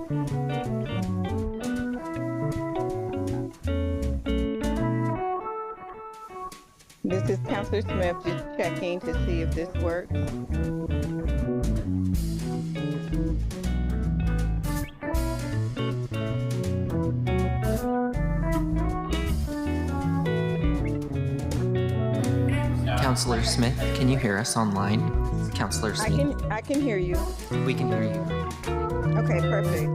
This is Counselor Smith just checking to see if this works. Counselor Smith, can you hear us online? Counselor Smith, I can hear you. we can hear you. Okay, perfect.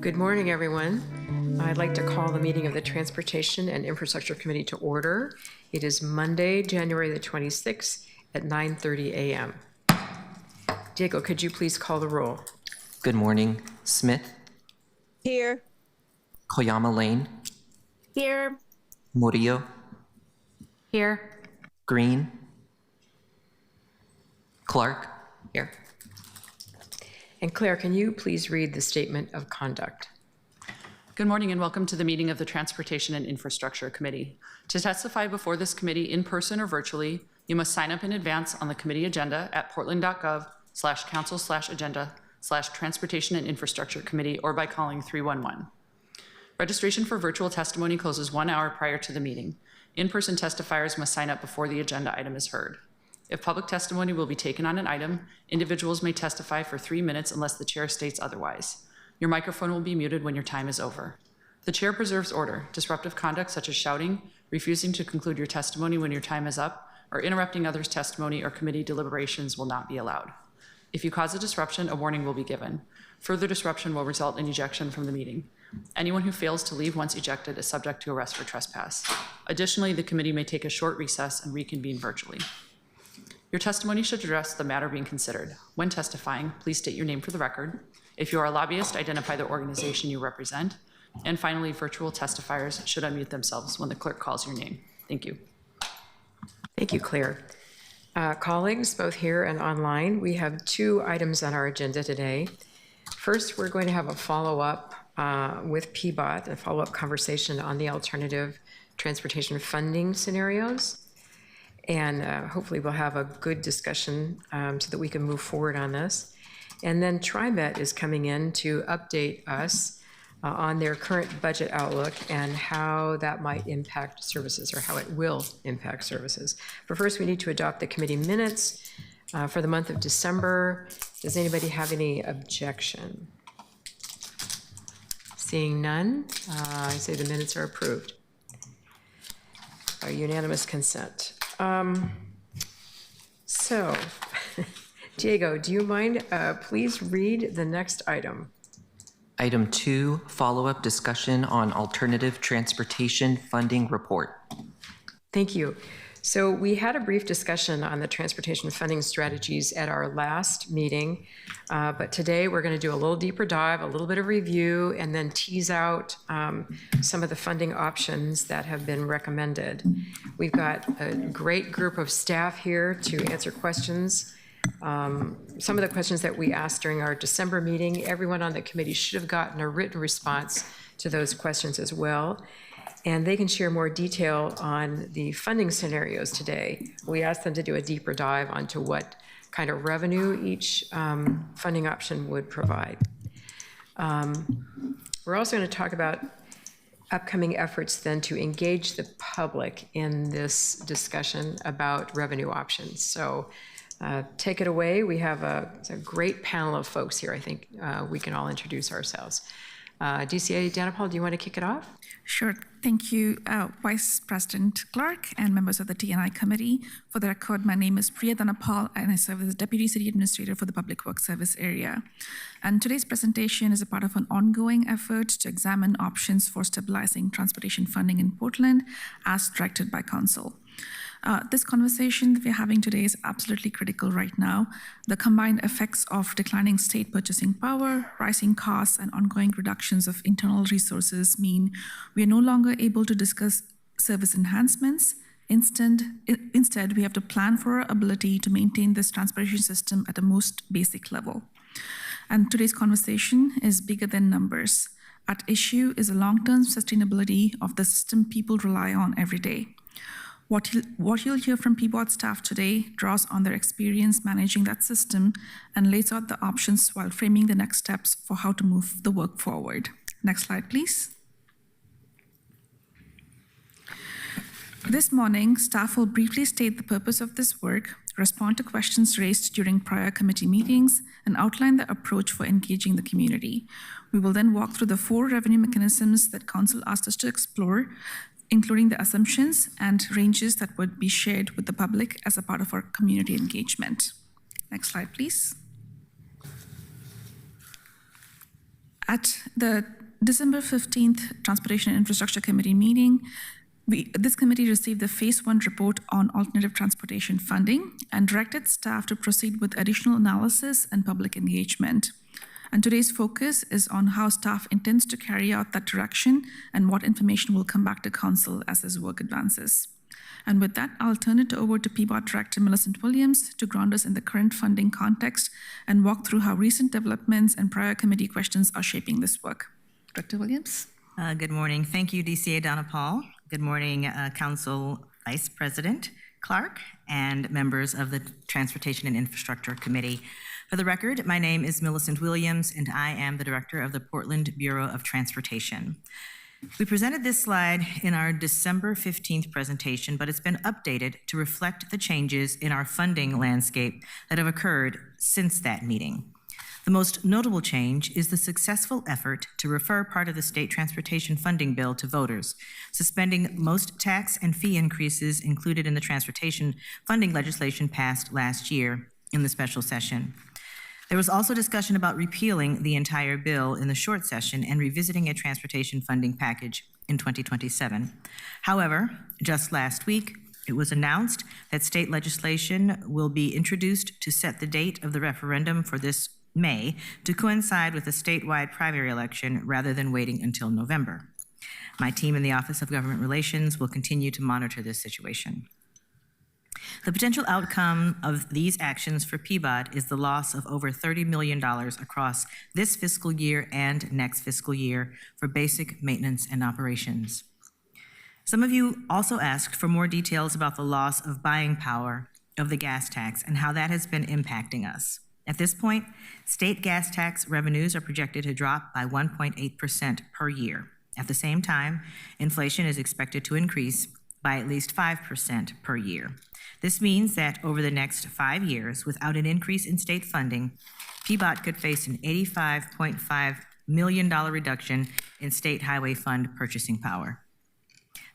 Good morning, everyone. I'd like to call the meeting of the Transportation and Infrastructure Committee to order. It is Monday, January the 26th at 9:30 a.m. Diego, could you please call the roll? Good morning. Smith, Here. Koyama Lane, Here. Murillo, Here. Green, Clark. Here. And Claire, can you please read the statement of conduct? Good morning and welcome to the meeting of the Transportation and Infrastructure Committee. To testify before this committee in person or virtually, you must sign up in advance on the committee agenda at portland.gov/council/agenda/Transportation and Infrastructure Committee or by calling 311. Registration for virtual testimony closes 1 hour prior to the meeting. In-person testifiers must sign up before the agenda item is heard. If public testimony will be taken on an item, individuals may testify for 3 minutes unless the chair states otherwise. Your microphone will be muted when your time is over. The chair preserves order. Disruptive conduct such as shouting, refusing to conclude your testimony when your time is up, or interrupting others' testimony or committee deliberations will not be allowed. If you cause a disruption, a warning will be given. Further disruption will result in ejection from the meeting. Anyone who fails to leave once ejected is subject to arrest for trespass. Additionally, the committee may take a short recess and reconvene virtually. Your testimony should address the matter being considered. When testifying, please state your name for the record. If you are a lobbyist, identify the organization you represent. And finally, virtual testifiers should unmute themselves when the clerk calls your name. Thank you. Thank you, Claire. Colleagues, both here and online, we have 2 items on our agenda today. First, we're going to have a follow-up with PBOT, a follow-up conversation on the alternative transportation funding scenarios. And hopefully we'll have a good discussion so that we can move forward on this. And then TriMet is coming in to update us on their current budget outlook and how that might impact services, or how it will impact services. But first, we need to adopt the committee minutes for the month of December. Does anybody have any objection? Seeing none, I say the minutes are approved by unanimous consent. So, Diego, do you mind please read the next item? Item 2, follow-up discussion on alternative transportation funding report. Thank you. So we had a brief discussion on the transportation funding strategies at our last meeting, but today we're going to do a little deeper dive, a little bit of review, and then tease out some of the funding options that have been recommended. We've got a great group of staff here to answer questions. Some of the questions that we asked during our December meeting, everyone on the committee should have gotten a written response to those questions as well. And they can share more detail on the funding scenarios today. We asked them to do a deeper dive onto what kind of revenue each funding option would provide. We're also going to talk about upcoming efforts then to engage the public in this discussion about revenue options. So take it away. We have a great panel of folks here. I think we can all introduce ourselves. DCA Danapal, do you want to kick it off? Sure. Thank you, Vice President Clark and members of the T&I Committee. For the record, my name is Priya Danapal, and I serve as Deputy City Administrator for the Public Works Service area. And today's presentation is a part of an ongoing effort to examine options for stabilizing transportation funding in Portland as directed by Council. This conversation that we're having today is absolutely critical right now. The combined effects of declining state purchasing power, rising costs, and ongoing reductions of internal resources mean we are no longer able to discuss service enhancements. Instead, we have to plan for our ability to maintain this transportation system at a most basic level. And today's conversation is bigger than numbers. At issue is the long-term sustainability of the system people rely on every day. What you'll hear from PBOT staff today draws on their experience managing that system and lays out the options while framing the next steps for how to move the work forward. Next slide, please. This morning, staff will briefly state the purpose of this work, respond to questions raised during prior committee meetings, and outline the approach for engaging the community. We will then walk through the 4 revenue mechanisms that Council asked us to explore, including the assumptions and ranges that would be shared with the public as a part of our community engagement. Next slide, please. At the December 15th Transportation and Infrastructure Committee meeting, this committee received the Phase 1 report on alternative transportation funding and directed staff to proceed with additional analysis and public engagement. And today's focus is on how staff intends to carry out that direction and what information will come back to Council as this work advances. And with that, I'll turn it over to PBOT Director Millicent Williams to ground us in the current funding context and walk through how recent developments and prior committee questions are shaping this work. Director Williams. Good morning. Thank you, DCA Danapal. Good morning, Council Vice President Clark and members of the Transportation and Infrastructure Committee. For the record, my name is Millicent Williams, and I am the Director of the Portland Bureau of Transportation. We presented this slide in our December 15th presentation, but it's been updated to reflect the changes in our funding landscape that have occurred since that meeting. The most notable change is the successful effort to refer part of the state transportation funding bill to voters, suspending most tax and fee increases included in the transportation funding legislation passed last year in the special session. There was also discussion about repealing the entire bill in the short session and revisiting a transportation funding package in 2027. However, just last week, it was announced that state legislation will be introduced to set the date of the referendum for this May to coincide with a statewide primary election rather than waiting until November. My team in the Office of Government Relations will continue to monitor this situation. The potential outcome of these actions for PBOT is the loss of over $30 million across this fiscal year and next fiscal year for basic maintenance and operations. Some of you also asked for more details about the loss of buying power of the gas tax and how that has been impacting us. At this point, state gas tax revenues are projected to drop by 1.8% per year. At the same time, inflation is expected to increase by at least 5% per year. This means that over the next 5 years, without an increase in state funding, PBOT could face an $85.5 million reduction in state highway fund purchasing power.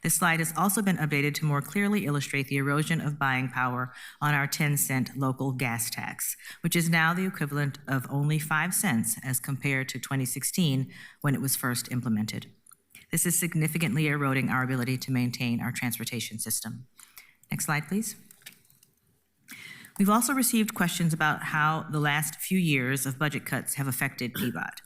This slide has also been updated to more clearly illustrate the erosion of buying power on our 10-cent local gas tax, which is now the equivalent of only 5 cents as compared to 2016 when it was first implemented. This is significantly eroding our ability to maintain our transportation system. Next slide, please. We've also received questions about how the last few years of budget cuts have affected PBOT.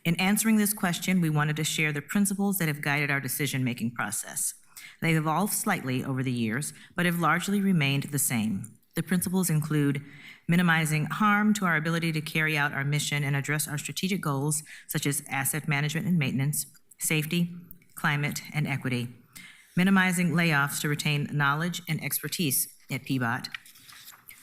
In answering this question, we wanted to share the principles that have guided our decision-making process. They've evolved slightly over the years, but have largely remained the same. The principles include minimizing harm to our ability to carry out our mission and address our strategic goals, such as asset management and maintenance, safety, climate, and equity, minimizing layoffs to retain knowledge and expertise at PBOT,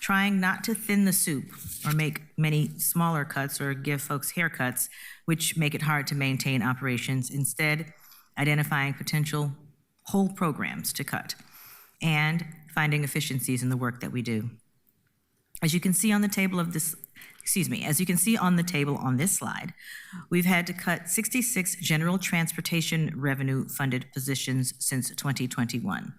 trying not to thin the soup or make many smaller cuts or give folks haircuts, which make it hard to maintain operations, instead identifying potential whole programs to cut, and finding efficiencies in the work that we do. As you can see on the table of this, as you can see on the table on this slide, we've had to cut 66 general transportation revenue funded positions since 2021.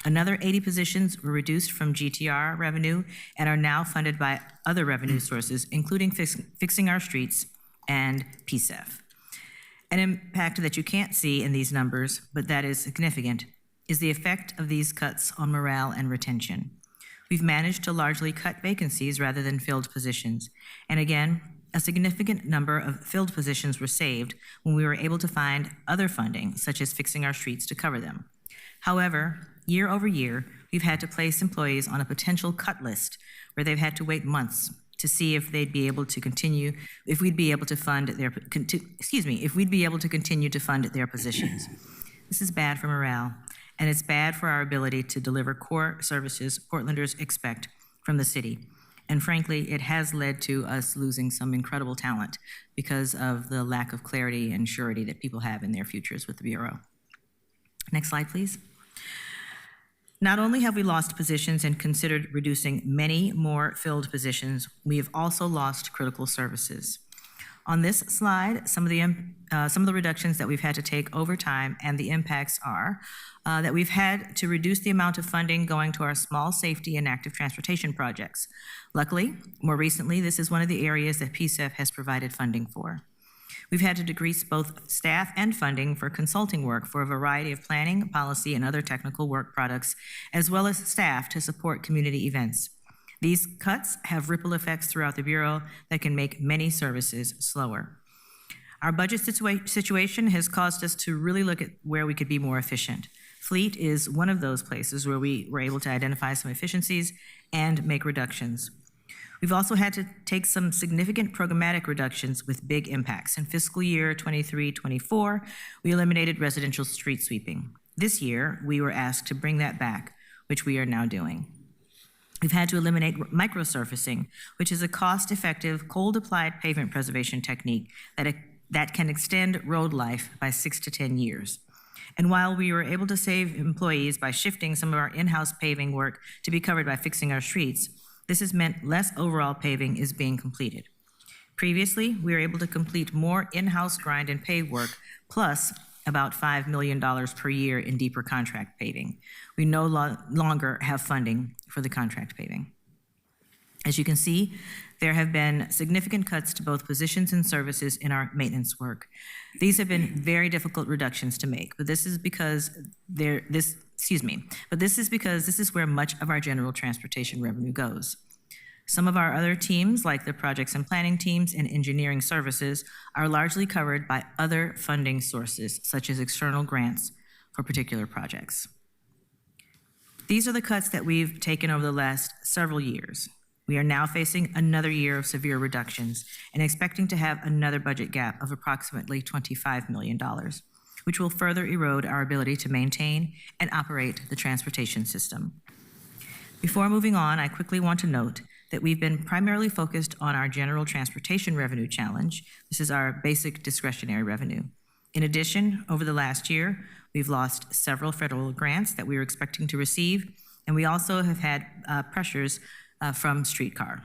Another 80 positions were reduced from GTR revenue and are now funded by other revenue sources, including fixing our streets and PSEF. An impact that you can't see in these numbers, but that is significant, is the effect of these cuts on morale and retention. We've managed to largely cut vacancies rather than filled positions. And again, a significant number of filled positions were saved when we were able to find other funding, such as fixing our streets, to cover them. However, year over year, we've had to place employees on a potential cut list where they've had to wait months to see if they'd be able to continue, if we'd be able to fund their, if we'd be able to continue to fund their positions. This is bad for morale, and it's bad for our ability to deliver core services Portlanders expect from the city. And frankly, it has led to us losing some incredible talent because of the lack of clarity and surety that people have in their futures with the Bureau. Next slide, please. Not only have we lost positions and considered reducing many more filled positions, we have also lost critical services. On this slide, some of the reductions that we've had to take over time and the impacts are that we've had to reduce the amount of funding going to our small safety and active transportation projects. Luckily, more recently, this is one of the areas that PSEF has provided funding for. We've had to decrease both staff and funding for consulting work for a variety of planning, policy, and other technical work products, as well as staff to support community events. These cuts have ripple effects throughout the Bureau that can make many services slower. Our budget situation has caused us to really look at where we could be more efficient. Fleet is one of those places where we were able to identify some efficiencies and make reductions. We've also had to take some significant programmatic reductions with big impacts. In fiscal year 23-24, we eliminated residential street sweeping. This year, we were asked to bring that back, which we are now doing. We've had to eliminate microsurfacing, which is a cost-effective, cold-applied pavement preservation technique that can extend road life by 6 to 10 years. And while we were able to save employees by shifting some of our in-house paving work to be covered by fixing our streets, this has meant less overall paving is being completed. Previously, we were able to complete more in-house grind and pave work, plus about $5 million per year in deeper contract paving. We no longer have funding for the contract paving. As you can see, there have been significant cuts to both positions and services in our maintenance work. These have been very difficult reductions to make, but this is because this is where much of our general transportation revenue goes. Some of our other teams, like the projects and planning teams and engineering services, are largely covered by other funding sources, such as external grants for particular projects. These are the cuts that we've taken over the last several years. We are now facing another year of severe reductions and expecting to have another budget gap of approximately $25 million, which will further erode our ability to maintain and operate the transportation system. Before moving on, I quickly want to note that we've been primarily focused on our general transportation revenue challenge. This is our basic discretionary revenue. In addition, over the last year, we've lost several federal grants that we were expecting to receive, and we also have had pressures from streetcar.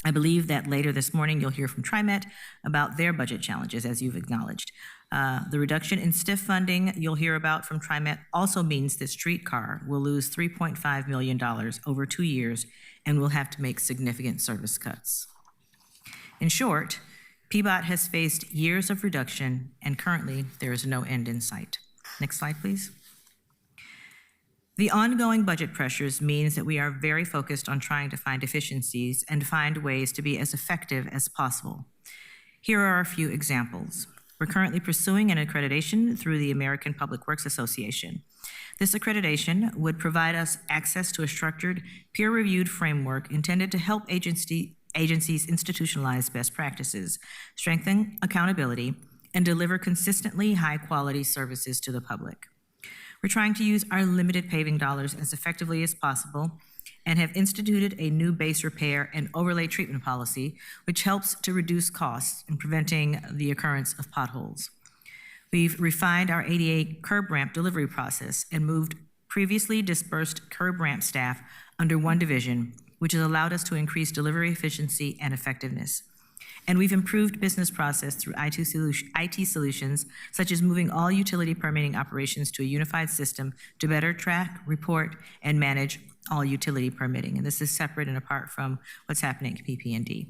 I believe that later this morning you'll hear from TriMet about their budget challenges, as you've acknowledged. The reduction in STIF funding you'll hear about from TriMet also means that streetcar will lose $3.5 million over 2 years and will have to make significant service cuts. In short, PBOT has faced years of reduction, and currently there is no end in sight. Next slide, please. The ongoing budget pressures means that we are very focused on trying to find efficiencies and find ways to be as effective as possible. Here are a few examples. We're currently pursuing an accreditation through the American Public Works Association. This accreditation would provide us access to a structured, peer-reviewed framework intended to help agencies institutionalize best practices, strengthen accountability, and deliver consistently high-quality services to the public. We're trying to use our limited paving dollars as effectively as possible and have instituted a new base repair and overlay treatment policy, which helps to reduce costs in preventing the occurrence of potholes. We've refined our ADA curb ramp delivery process and moved previously dispersed curb ramp staff under one division, which has allowed us to increase delivery efficiency and effectiveness. And we've improved business process through IT solutions, such as moving all utility permitting operations to a unified system to better track, report, and manage all utility permitting. And this is separate and apart from what's happening at PP&D.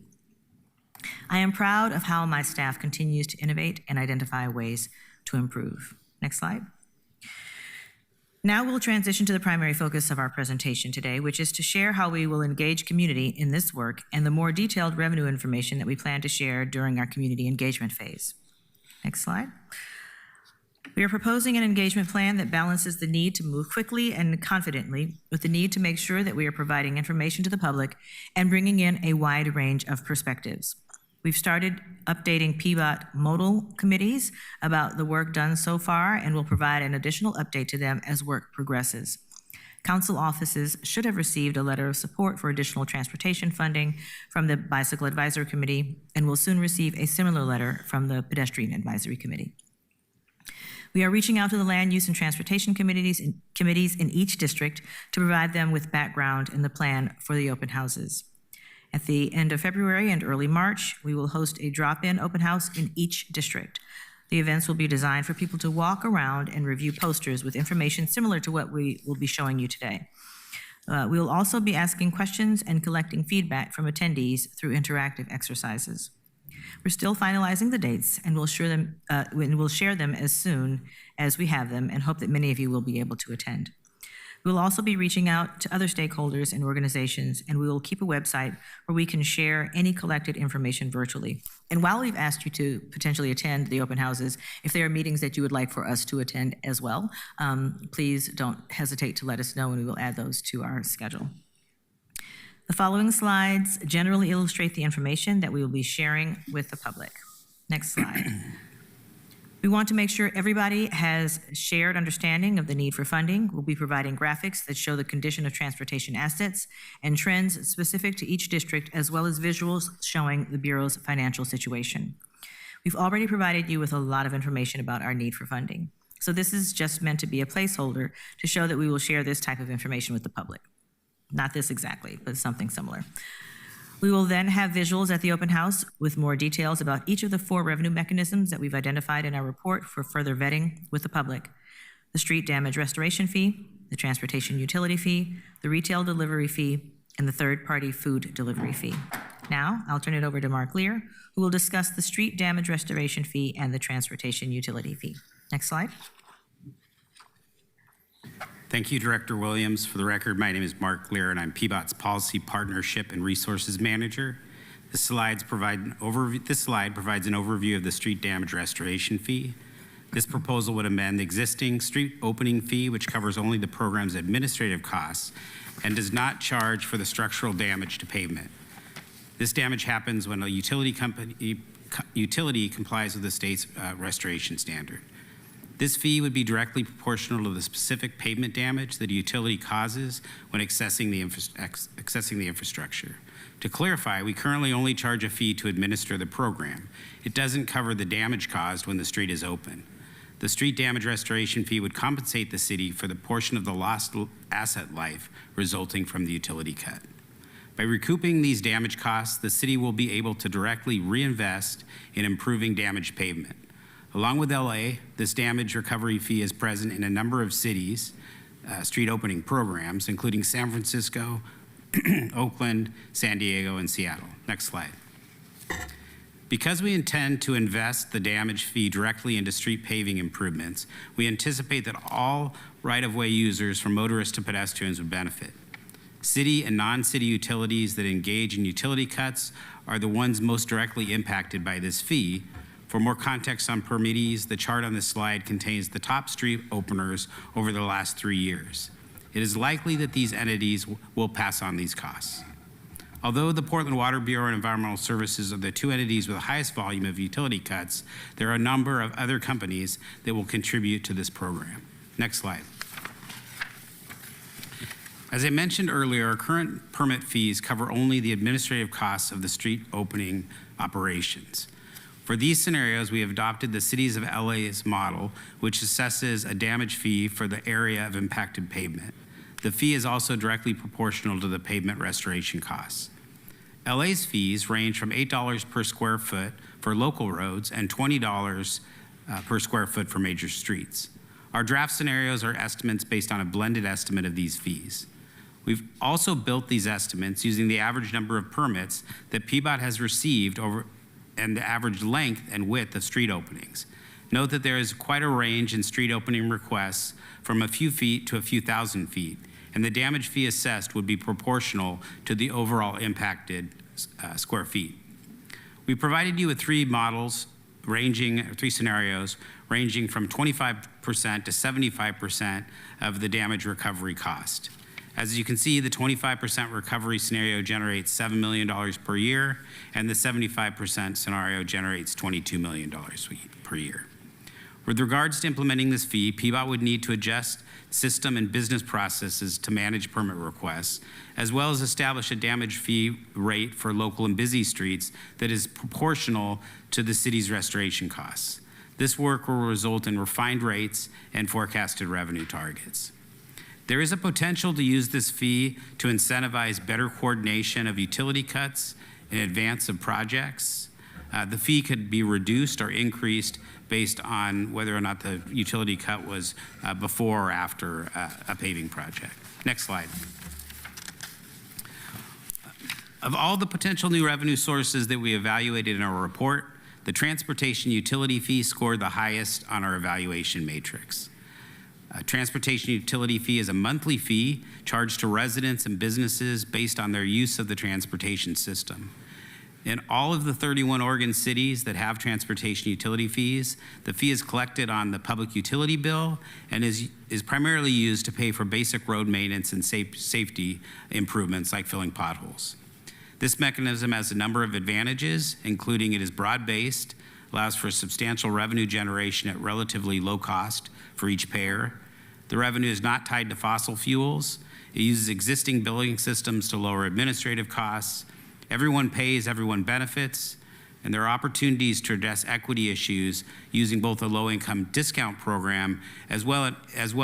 I am proud of how my staff continues to innovate and identify ways to improve. Next slide. Now we'll transition to the primary focus of our presentation today, which is to share how we will engage community in this work and the more detailed revenue information that we plan to share during our community engagement phase. Next slide. We are proposing an engagement plan that balances the need to move quickly and confidently with the need to make sure that we are providing information to the public and bringing in a wide range of perspectives. We've started updating PBOT modal committees about the work done so far, and will provide an additional update to them as work progresses. Council offices should have received a letter of support for additional transportation funding from the Bicycle Advisory Committee, and will soon receive a similar letter from the Pedestrian Advisory Committee. We are reaching out to the land use and transportation committees in each district to provide them with background in the plan for the open houses. At the end of February and early March, we will host a drop-in open house in each district. The events will be designed for people to walk around and review posters with information similar to what we will be showing you today. We will also be asking questions and collecting feedback from attendees through interactive exercises. We're still finalizing the dates, and we'll share them as soon as we have them, and hope that many of you will be able to attend. We will also be reaching out to other stakeholders and organizations, and we will keep a website where we can share any collected information virtually. And while we've asked you to potentially attend the open houses, if there are meetings that you would like for us to attend as well, please don't hesitate to let us know, and we will add those to our schedule. The following slides generally illustrate the information that we will be sharing with the public. Next slide. We want to make sure everybody has shared understanding of the need for funding. We'll be providing graphics that show the condition of transportation assets and trends specific to each district, as well as visuals showing the Bureau's financial situation. We've already provided you with a lot of information about our need for funding. So this is just meant to be a placeholder to show that we will share this type of information with the public. Not this exactly, but something similar. We will then have visuals at the open house with more details about each of the 4 revenue mechanisms that we've identified in our report for further vetting with the public: the street damage restoration fee, the transportation utility fee, the retail delivery fee, and the third-party food delivery fee. Now, I'll turn it over to Mark Lear, who will discuss the street damage restoration fee and the transportation utility fee. Next slide. Thank you, Director Williams. For the record, my name is Mark Lear, and I'm PBOT's Policy Partnership and Resources Manager. This slide provides an overview of the street damage restoration fee. This proposal would amend the existing street opening fee, which covers only the program's administrative costs and does not charge for the structural damage to pavement. This damage happens when a utility complies with the state's restoration standard. This fee would be directly proportional to the specific pavement damage that a utility causes when accessing the infrastructure. To clarify, we currently only charge a fee to administer the program. It doesn't cover the damage caused when the street is open. The street damage restoration fee would compensate the city for the portion of the lost asset life resulting from the utility cut. By recouping these damage costs, the city will be able to directly reinvest in improving damaged pavement. Along with LA, this damage recovery fee is present in a number of cities' street opening programs, including San Francisco, Oakland, San Diego, and Seattle. Next slide. Because we intend to invest the damage fee directly into street paving improvements, we anticipate that all right-of-way users, from motorists to pedestrians, would benefit. City and non-city utilities that engage in utility cuts are the ones most directly impacted by this fee. For more context on permittees, the chart on this slide contains the top street openers over the last 3 years. It is likely that these entities will pass on these costs. Although the Portland Water Bureau and Environmental Services are the two entities with the highest volume of utility cuts, there are a number of other companies that will contribute to this program. Next slide. As I mentioned earlier, our current permit fees cover only the administrative costs of the street opening operations. For these scenarios, we have adopted the Cities of LA's model, which assesses a damage fee for the area of impacted pavement. The fee is also directly proportional to the pavement restoration costs. LA's fees range from $8 per square foot for local roads and $20 per square foot for major streets. Our draft scenarios are estimates based on a blended estimate of these fees. We've also built these estimates using the average number of permits that PBOT has received and the average length and width of street openings. Note that there is quite a range in street opening requests from a few feet to a few thousand feet, and the damage fee assessed would be proportional to the overall impacted square feet. We provided you with three scenarios ranging from 25% to 75% of the damage recovery cost. As you can see, the 25% recovery scenario generates $7 million per year, and the 75% scenario generates $22 million per year. With regards to implementing this fee, PBOT would need to adjust system and business processes to manage permit requests, as well as establish a damage fee rate for local and busy streets that is proportional to the city's restoration costs. This work will result in refined rates and forecasted revenue targets. There is a potential to use this fee to incentivize better coordination of utility cuts in advance of projects. The fee could be reduced or increased based on whether or not the utility cut was before or after a paving project. Next slide. Of all the potential new revenue sources that we evaluated in our report, the transportation utility fee scored the highest on our evaluation matrix. A transportation utility fee is a monthly fee charged to residents and businesses based on their use of the transportation system. In all of the 31 Oregon cities that have transportation utility fees, the fee is collected on the public utility bill and is primarily used to pay for basic road maintenance and safety improvements like filling potholes. This mechanism has a number of advantages, including it is broad-based, allows for substantial revenue generation at relatively low cost for each payer. The revenue is not tied to fossil fuels. It uses existing billing systems to lower administrative costs. Everyone pays, everyone benefits, and there are opportunities to address equity issues using both a low-income discount program as well as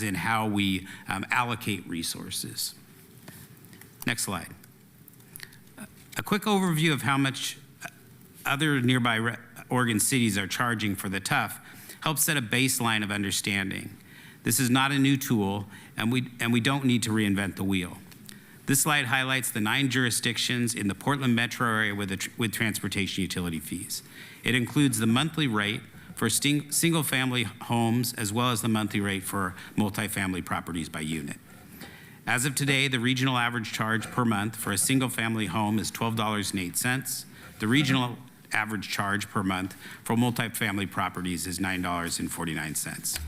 in how we allocate resources. Next slide. A quick overview of how much other nearby Oregon cities are charging for the TUF helps set a baseline of understanding. This is not a new tool, and we don't need to reinvent the wheel. This slide highlights the 9 jurisdictions in the Portland metro area with transportation utility fees. It includes the monthly rate for single-family homes as well as the monthly rate for multifamily properties by unit. As of today, the regional average charge per month for a single-family home is $12.08. The regional average charge per month for multifamily properties is $9.49.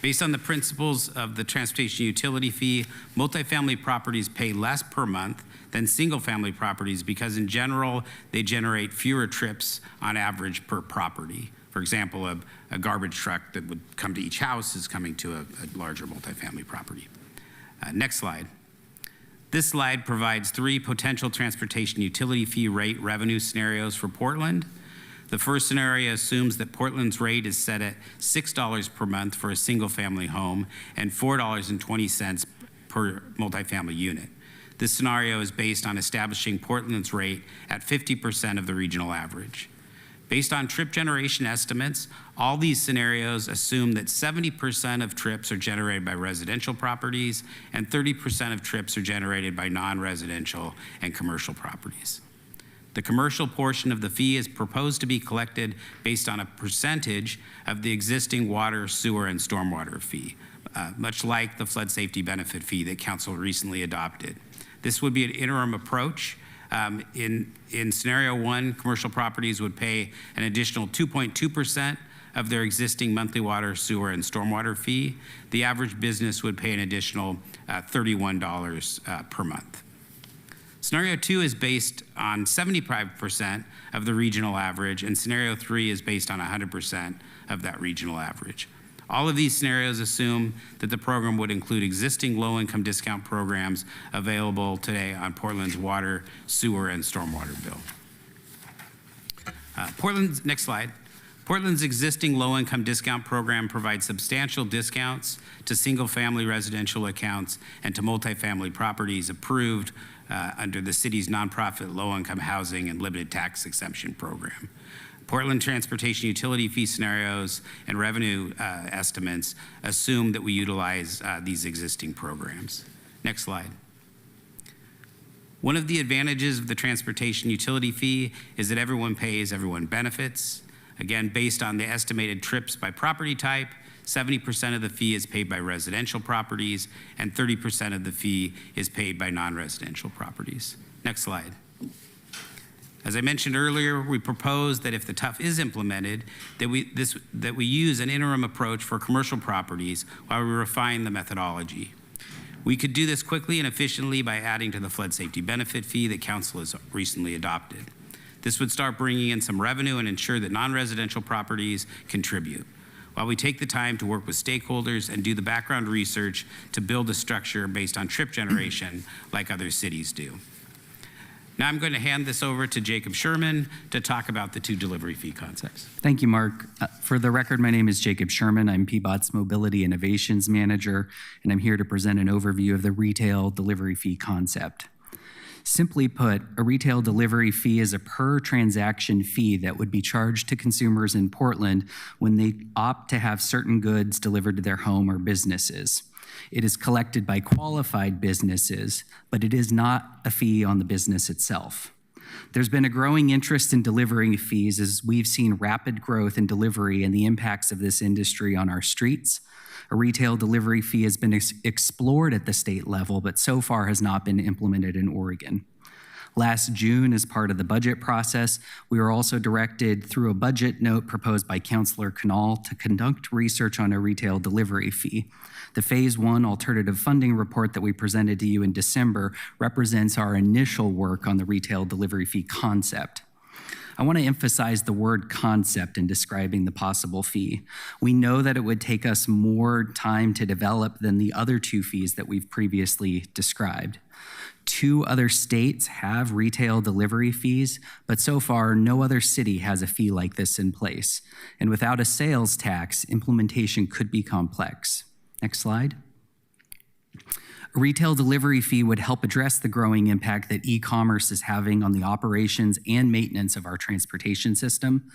Based on the principles of the transportation utility fee, multifamily properties pay less per month than single-family properties because in general, they generate fewer trips on average per property. For example, a garbage truck that would come to each house is coming to a larger multifamily property. Next slide. This slide provides 3 potential transportation utility fee rate revenue scenarios for Portland. The first scenario assumes that Portland's rate is set at $6 per month for a single-family home and $4.20 per multifamily unit. This scenario is based on establishing Portland's rate at 50% of the regional average. Based on trip generation estimates, all these scenarios assume that 70% of trips are generated by residential properties and 30% of trips are generated by non-residential and commercial properties. The commercial portion of the fee is proposed to be collected based on a percentage of the existing water, sewer, and stormwater fee, much like the flood safety benefit fee that Council recently adopted. This would be an interim approach. In scenario 1, commercial properties would pay an additional 2.2% of their existing monthly water, sewer, and stormwater fee. The average business would pay an additional $31 per month. Scenario 2 is based on 75% of the regional average, and scenario 3 is based on 100% of that regional average. All of these scenarios assume that the program would include existing low-income discount programs available today on Portland's water, sewer, and stormwater bill. Next slide. Portland's existing low-income discount program provides substantial discounts to single-family residential accounts and to multifamily properties approved under the city's nonprofit low-income housing and limited tax exemption program. Portland transportation utility fee scenarios and revenue estimates assume that we utilize these existing programs. Next slide. One of the advantages of the transportation utility fee is that everyone pays, everyone benefits. Again, based on the estimated trips by property type, 70% of the fee is paid by residential properties and 30% of the fee is paid by non-residential properties. Next slide. As I mentioned earlier, we propose that if the TUF is implemented, that we use an interim approach for commercial properties while we refine the methodology. We could do this quickly and efficiently by adding to the flood safety benefit fee that Council has recently adopted. This would start bringing in some revenue and ensure that non-residential properties contribute, while we take the time to work with stakeholders and do the background research to build a structure based on trip generation like other cities do. Now I'm going to hand this over to Jacob Sherman to talk about the 2 delivery fee concepts. Thank you, Mark. For the record, my name is Jacob Sherman. I'm PBOT's Mobility Innovations Manager, and I'm here to present an overview of the retail delivery fee concept. Simply put, a retail delivery fee is a per transaction fee that would be charged to consumers in Portland when they opt to have certain goods delivered to their home or businesses. It is collected by qualified businesses, but it is not a fee on the business itself. There's been a growing interest in delivery fees as we've seen rapid growth in delivery and the impacts of this industry on our streets. A retail delivery fee has been explored at the state level, but so far has not been implemented in Oregon. Last June, as part of the budget process, we were also directed through a budget note proposed by Councillor Canal to conduct research on a retail delivery fee. The Phase 1 alternative funding report that we presented to you in December represents our initial work on the retail delivery fee concept. I want to emphasize the word concept in describing the possible fee. We know that it would take us more time to develop than the other 2 fees that we've previously described. 2 other states have retail delivery fees, but so far no other city has a fee like this in place. And without a sales tax, implementation could be complex. Next slide. A retail delivery fee would help address the growing impact that e-commerce is having on the operations and maintenance of our transportation system.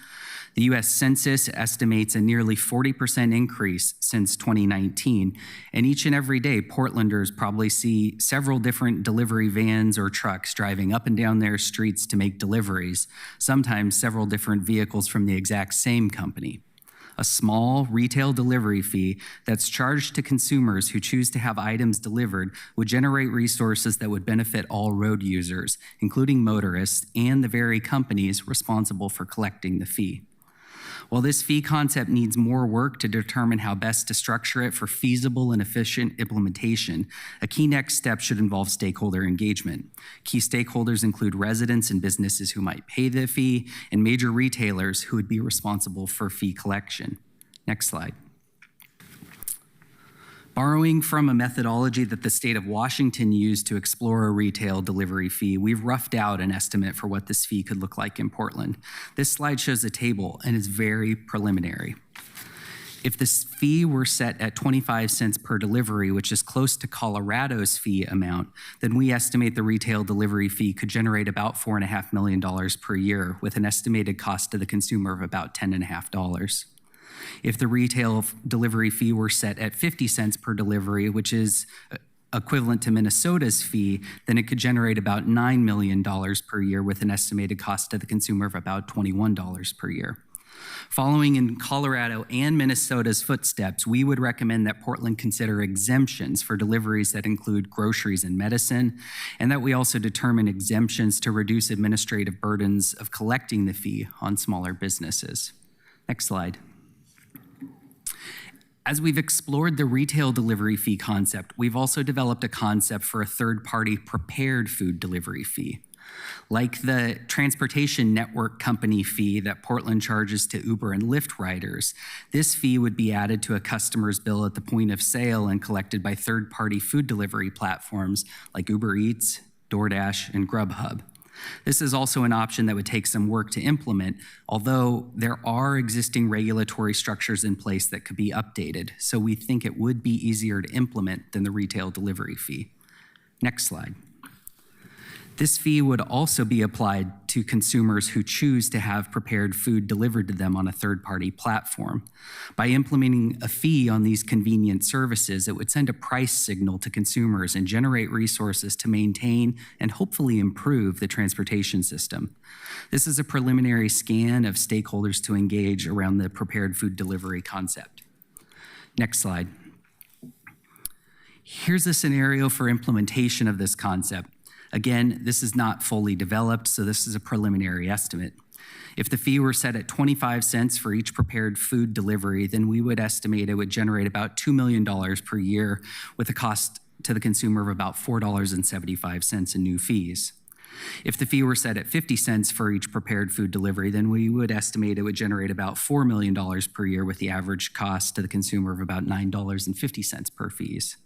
The U.S. Census estimates a nearly 40% increase since 2019, and each and every day, Portlanders probably see several different delivery vans or trucks driving up and down their streets to make deliveries, sometimes several different vehicles from the exact same company. A small retail delivery fee that's charged to consumers who choose to have items delivered would generate resources that would benefit all road users, including motorists and the very companies responsible for collecting the fee. While this fee concept needs more work to determine how best to structure it for feasible and efficient implementation, a key next step should involve stakeholder engagement. Key stakeholders include residents and businesses who might pay the fee, and major retailers who would be responsible for fee collection. Next slide. Borrowing from a methodology that the state of Washington used to explore a retail delivery fee, we've roughed out an estimate for what this fee could look like in Portland. This slide shows a table and is very preliminary. If this fee were set at 25 cents per delivery, which is close to Colorado's fee amount, then we estimate the retail delivery fee could generate about $4.5 million per year, with an estimated cost to the consumer of about $10.5. If the retail delivery fee were set at 50 cents per delivery, which is equivalent to Minnesota's fee, then it could generate about $9 million per year, with an estimated cost to the consumer of about $21 per year. Following in Colorado and Minnesota's footsteps, we would recommend that Portland consider exemptions for deliveries that include groceries and medicine, and that we also determine exemptions to reduce administrative burdens of collecting the fee on smaller businesses. Next slide. As we've explored the retail delivery fee concept, we've also developed a concept for a third-party prepared food delivery fee. Like the transportation network company fee that Portland charges to Uber and Lyft riders, this fee would be added to a customer's bill at the point of sale and collected by third-party food delivery platforms like Uber Eats, DoorDash, and Grubhub. This is also an option that would take some work to implement, although there are existing regulatory structures in place that could be updated, so we think it would be easier to implement than the retail delivery fee. Next slide. This fee would also be applied to consumers who choose to have prepared food delivered to them on a third-party platform. By implementing a fee on these convenient services, it would send a price signal to consumers and generate resources to maintain and hopefully improve the transportation system. This is a preliminary scan of stakeholders to engage around the prepared food delivery concept. Next slide. Here's a scenario for implementation of this concept. Again, this is not fully developed, so this is a preliminary estimate. If the fee were set at 25 cents for each prepared food delivery, then we would estimate it would generate about $2 million per year, with a cost to the consumer of about $4.75 in new fees. If the fee were set at 50 cents for each prepared food delivery, then we would estimate it would generate about $4 million per year, with the average cost to the consumer of about $9.50 per fees.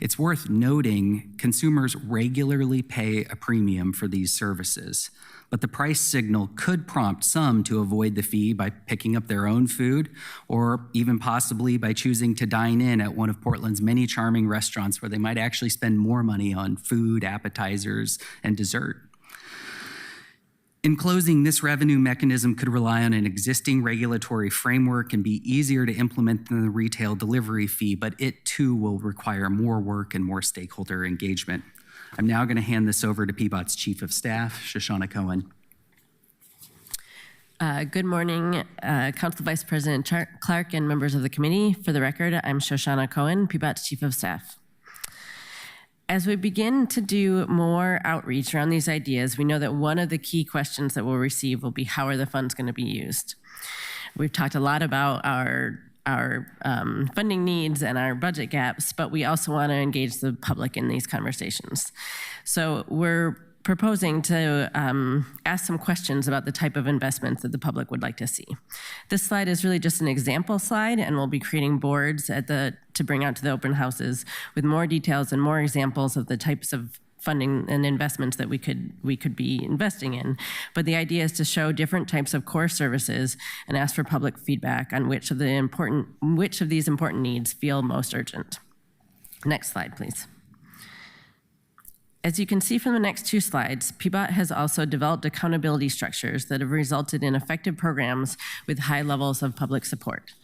It's worth noting consumers regularly pay a premium for these services, but the price signal could prompt some to avoid the fee by picking up their own food, or even possibly by choosing to dine in at one of Portland's many charming restaurants where they might actually spend more money on food, appetizers, and dessert. In closing, this revenue mechanism could rely on an existing regulatory framework and be easier to implement than the retail delivery fee, but it too will require more work and more stakeholder engagement. I'm now going to hand this over to PBOT's Chief of Staff, Shoshana Cohen. Good morning, Council Vice President Clark and members of the committee. For the record, I'm Shoshana Cohen, PBOT's Chief of Staff. As we begin to do more outreach around these ideas, we know that one of the key questions that we'll receive will be, how are the funds going to be used? We've talked a lot about our funding needs and our budget gaps, but we also want to engage the public in these conversations. So we're proposing to ask some questions about the type of investments that the public would like to see. This slide is really just an example slide, and we'll be creating boards to bring out to the open houses with more details and more examples of the types of funding and investments that we could be investing in. But the idea is to show different types of core services and ask for public feedback on which of these important needs feel most urgent. Next slide, please. As you can see from the next two slides, PBOT has also developed accountability structures that have resulted in effective programs with high levels of public support.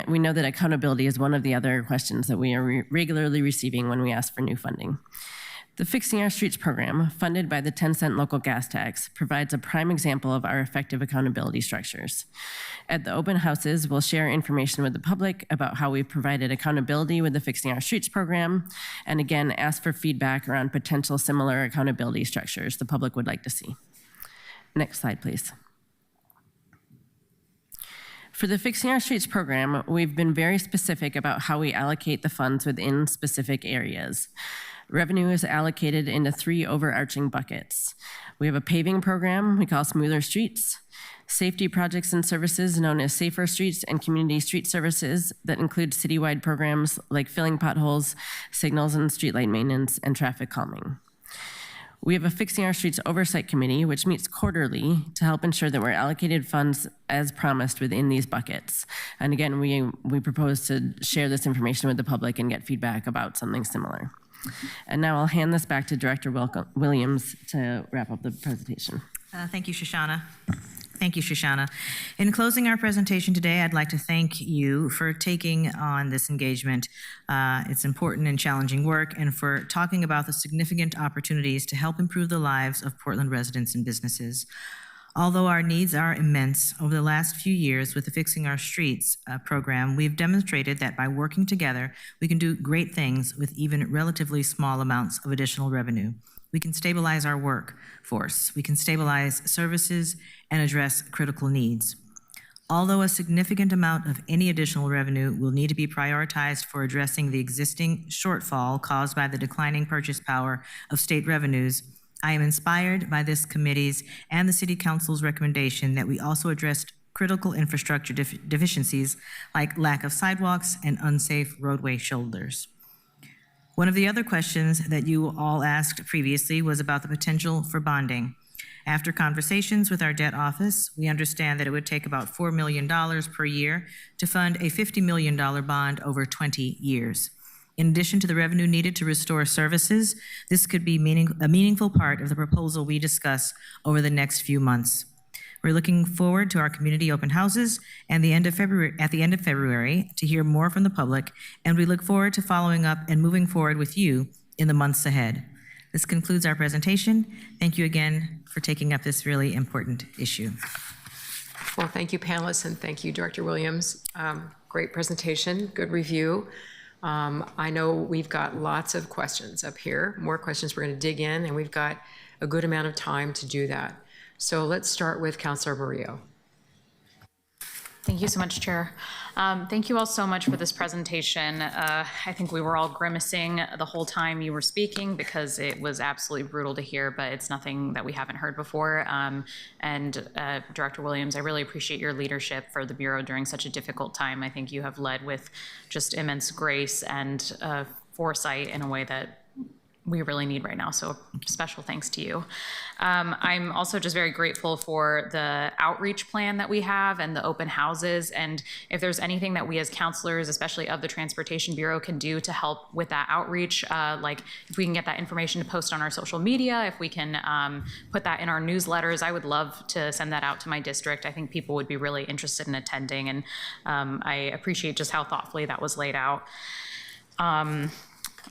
We know that accountability is one of the other questions that we are regularly receiving when we ask for new funding. The Fixing Our Streets program, funded by the 10-cent local gas tax, provides a prime example of our effective accountability structures. At the open houses, we'll share information with the public about how we've provided accountability with the Fixing Our Streets program, and again, ask for feedback around potential similar accountability structures the public would like to see. Next slide, please. For the Fixing Our Streets program, we've been very specific about how we allocate the funds within specific areas. Revenue is allocated into 3 overarching buckets. We have a paving program we call Smoother Streets, safety projects and services known as Safer Streets, and community street services that include citywide programs like filling potholes, signals and streetlight maintenance, and traffic calming. We have a Fixing Our Streets Oversight Committee, which meets quarterly to help ensure that we're allocated funds as promised within these buckets. And again, we propose to share this information with the public and get feedback about something similar. And now I'll hand this back to Director Williams to wrap up the presentation. Thank you, Shoshana. Thank you, Shoshana. In closing our presentation today, I'd like to thank you for taking on this engagement. It's important and challenging work, and for talking about the significant opportunities to help improve the lives of Portland residents and businesses. Although our needs are immense, over the last few years with the Fixing Our Streets program, we've demonstrated that by working together, we can do great things with even relatively small amounts of additional revenue. We can stabilize our workforce, we can stabilize services, and address critical needs. Although a significant amount of any additional revenue will need to be prioritized for addressing the existing shortfall caused by the declining purchase power of state revenues, I am inspired by this committee's and the City Council's recommendation that we also address critical infrastructure deficiencies like lack of sidewalks and unsafe roadway shoulders. One of the other questions that you all asked previously was about the potential for bonding. After conversations with our debt office, we understand that it would take about $4 million per year to fund a $50 million bond over 20 years. In addition to the revenue needed to restore services, this could be a meaningful part of the proposal we discuss over the next few months. We're looking forward to our community open houses and at the end of February to hear more from the public, and we look forward to following up and moving forward with you in the months ahead. This concludes our presentation. Thank you again for taking up this really important issue. Well, thank you, panelists, and thank you, Director Williams. Great presentation, good review. I know we've got lots of questions up here, more questions we're going to dig in, and we've got a good amount of time to do that. So let's start with Councilor Murillo. Thank you so much, Chair. Thank you all so much for this presentation. I think we were all grimacing the whole time you were speaking because it was absolutely brutal to hear, but it's nothing that we haven't heard before. Director Williams, I really appreciate your leadership for the Bureau during such a difficult time. I think you have led with just immense grace and foresight in a way that we really need right now, so special thanks to you. I'm also just very grateful for the outreach plan that we have and the open houses, and if there's anything that we as counselors, especially of the Transportation Bureau, can do to help with that outreach, like if we can get that information to post on our social media, if we can put that in our newsletters, I would love to send that out to my district. I think people would be really interested in attending, and I appreciate just how thoughtfully that was laid out.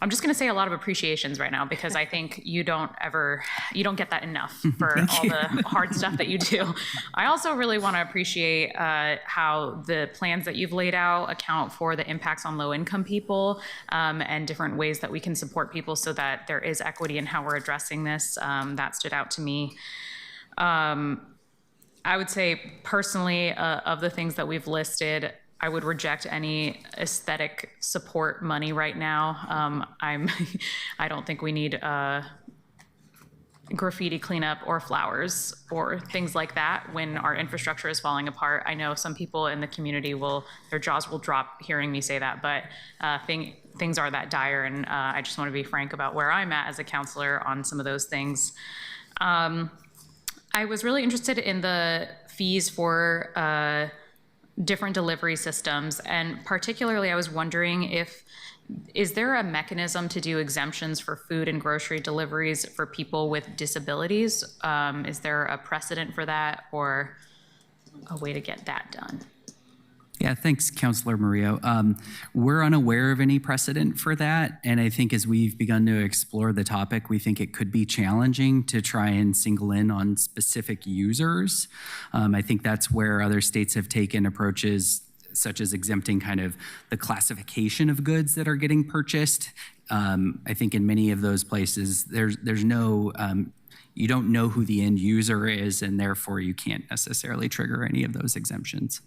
I'm just going to say a lot of appreciations right now because I think you don't get that enough for all the hard stuff that you do. I also really want to appreciate how the plans that you've laid out account for the impacts on low-income people and different ways that we can support people so that there is equity in how we're addressing this. That stood out to me. I would say personally, of the things that we've listed, I would reject any aesthetic support money right now. I don't think we need graffiti cleanup or flowers or things like that when our infrastructure is falling apart. I know some people in the community their jaws will drop hearing me say that, but things are that dire, and I just want to be frank about where I'm at as a counselor on some of those things. I was really interested in the fees for different delivery systems, and particularly I was wondering is there a mechanism to do exemptions for food and grocery deliveries for people with disabilities? Is there a precedent for that or a way to get that done? Yeah, thanks, Councilor Murillo. We're unaware of any precedent for that, and I think as we've begun to explore the topic, we think it could be challenging to try and single in on specific users. I think that's where other states have taken approaches such as exempting kind of the classification of goods that are getting purchased. I think in many of those places, there's no, you don't know who the end user is, and therefore you can't necessarily trigger any of those exemptions.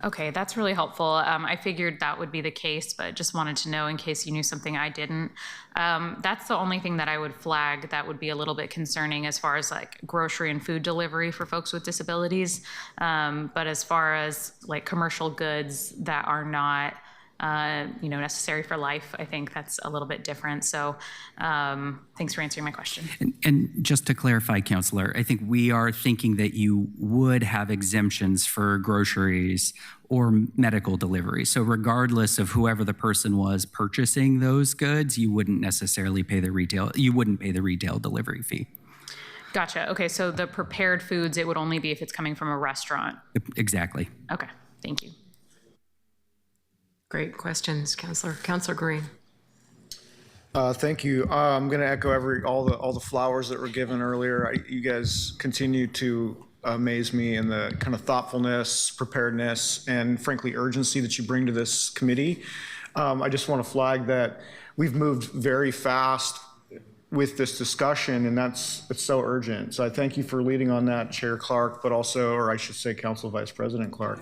Okay, that's really helpful. I figured that would be the case, but just wanted to know in case you knew something I didn't. That's the only thing that I would flag that would be a little bit concerning as far as like grocery and food delivery for folks with disabilities. But as far as like commercial goods that are not necessary for life, I think that's a little bit different. So thanks for answering my question. And just to clarify, Counselor, I think we are thinking that you would have exemptions for groceries or medical delivery. So regardless of whoever the person was purchasing those goods, you wouldn't necessarily pay the retail delivery fee. Gotcha. Okay, so the prepared foods, it would only be if it's coming from a restaurant. Exactly. Okay, thank you. Great questions, Counselor. Counselor Green. Thank you. I'm going to echo all the flowers that were given earlier. You guys continue to amaze me in the kind of thoughtfulness, preparedness, and frankly urgency that you bring to this committee. I just want to flag that we've moved very fast with this discussion, and it's so urgent. So I thank you for leading on that, Chair Clark, but also, or I should say, Council Vice President Clark.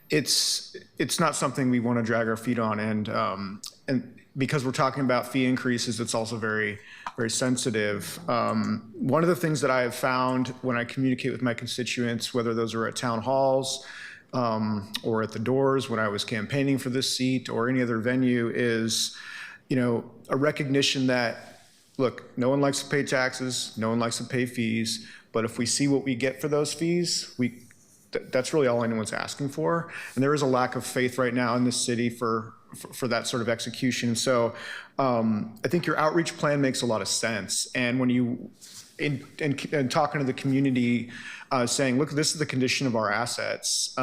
It's not something we want to drag our feet on, and because we're talking about fee increases, it's also very, very sensitive. One of the things that I have found when I communicate with my constituents, whether those are at town halls or at the doors when I was campaigning for this seat or any other venue, is a recognition that, look, no one likes to pay taxes, no one likes to pay fees, but if we see what we get for those fees, that's really all anyone's asking for. And there is a lack of faith right now in this city for that sort of execution. So I think your outreach plan makes a lot of sense. And when you, in talking to the community, saying, look, this is the condition of our assets,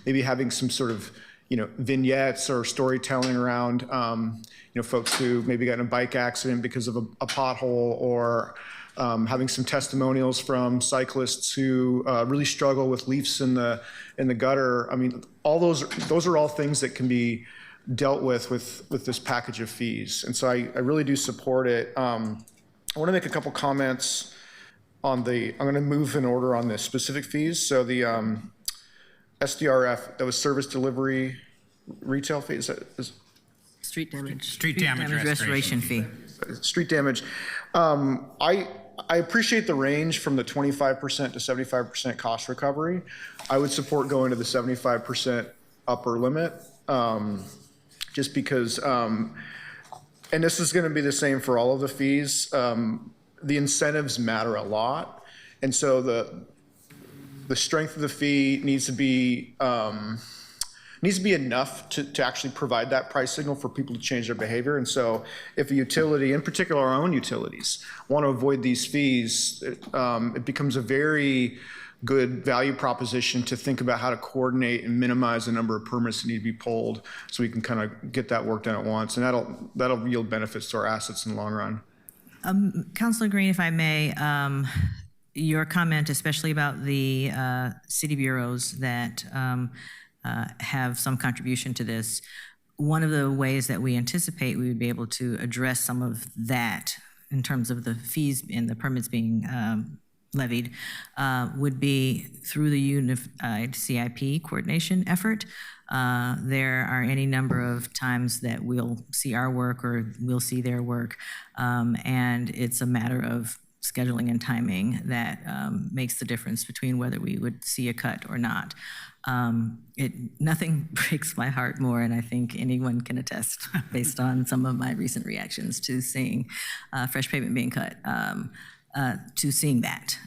maybe having some sort of vignettes or storytelling around folks who maybe got in a bike accident because of a pothole, or having some testimonials from cyclists who really struggle with leaks in the gutter. I mean, all those are all things that can be dealt with this package of fees. And so I really do support it. I want to make a couple comments on I'm going to move in order on the specific fees. So the SDRF, that was service delivery retail fee, is Street damage. Street damage restoration fee. Street damage. I appreciate the range from the 25% to 75% cost recovery. I would support going to the 75% upper limit, just because, and this is going to be the same for all of the fees. The incentives matter a lot, and so the strength of the fee needs to be enough to actually provide that price signal for people to change their behavior. And so if a utility, in particular our own utilities, want to avoid these fees, it becomes a very good value proposition to think about how to coordinate and minimize the number of permits that need to be pulled, so we can kind of get that work done at once. And that'll yield benefits to our assets in the long run. Councilor Green, if I may, your comment, especially about the city bureaus that have some contribution to this, one of the ways that we anticipate we would be able to address some of that in terms of the fees and the permits being levied would be through the unified CIP coordination effort. There are any number of times that we'll see our work or we'll see their work, and it's a matter of scheduling and timing that makes the difference between whether we would see a cut or not. Nothing breaks my heart more, and I think anyone can attest based on some of my recent reactions to seeing fresh pavement being cut, to seeing that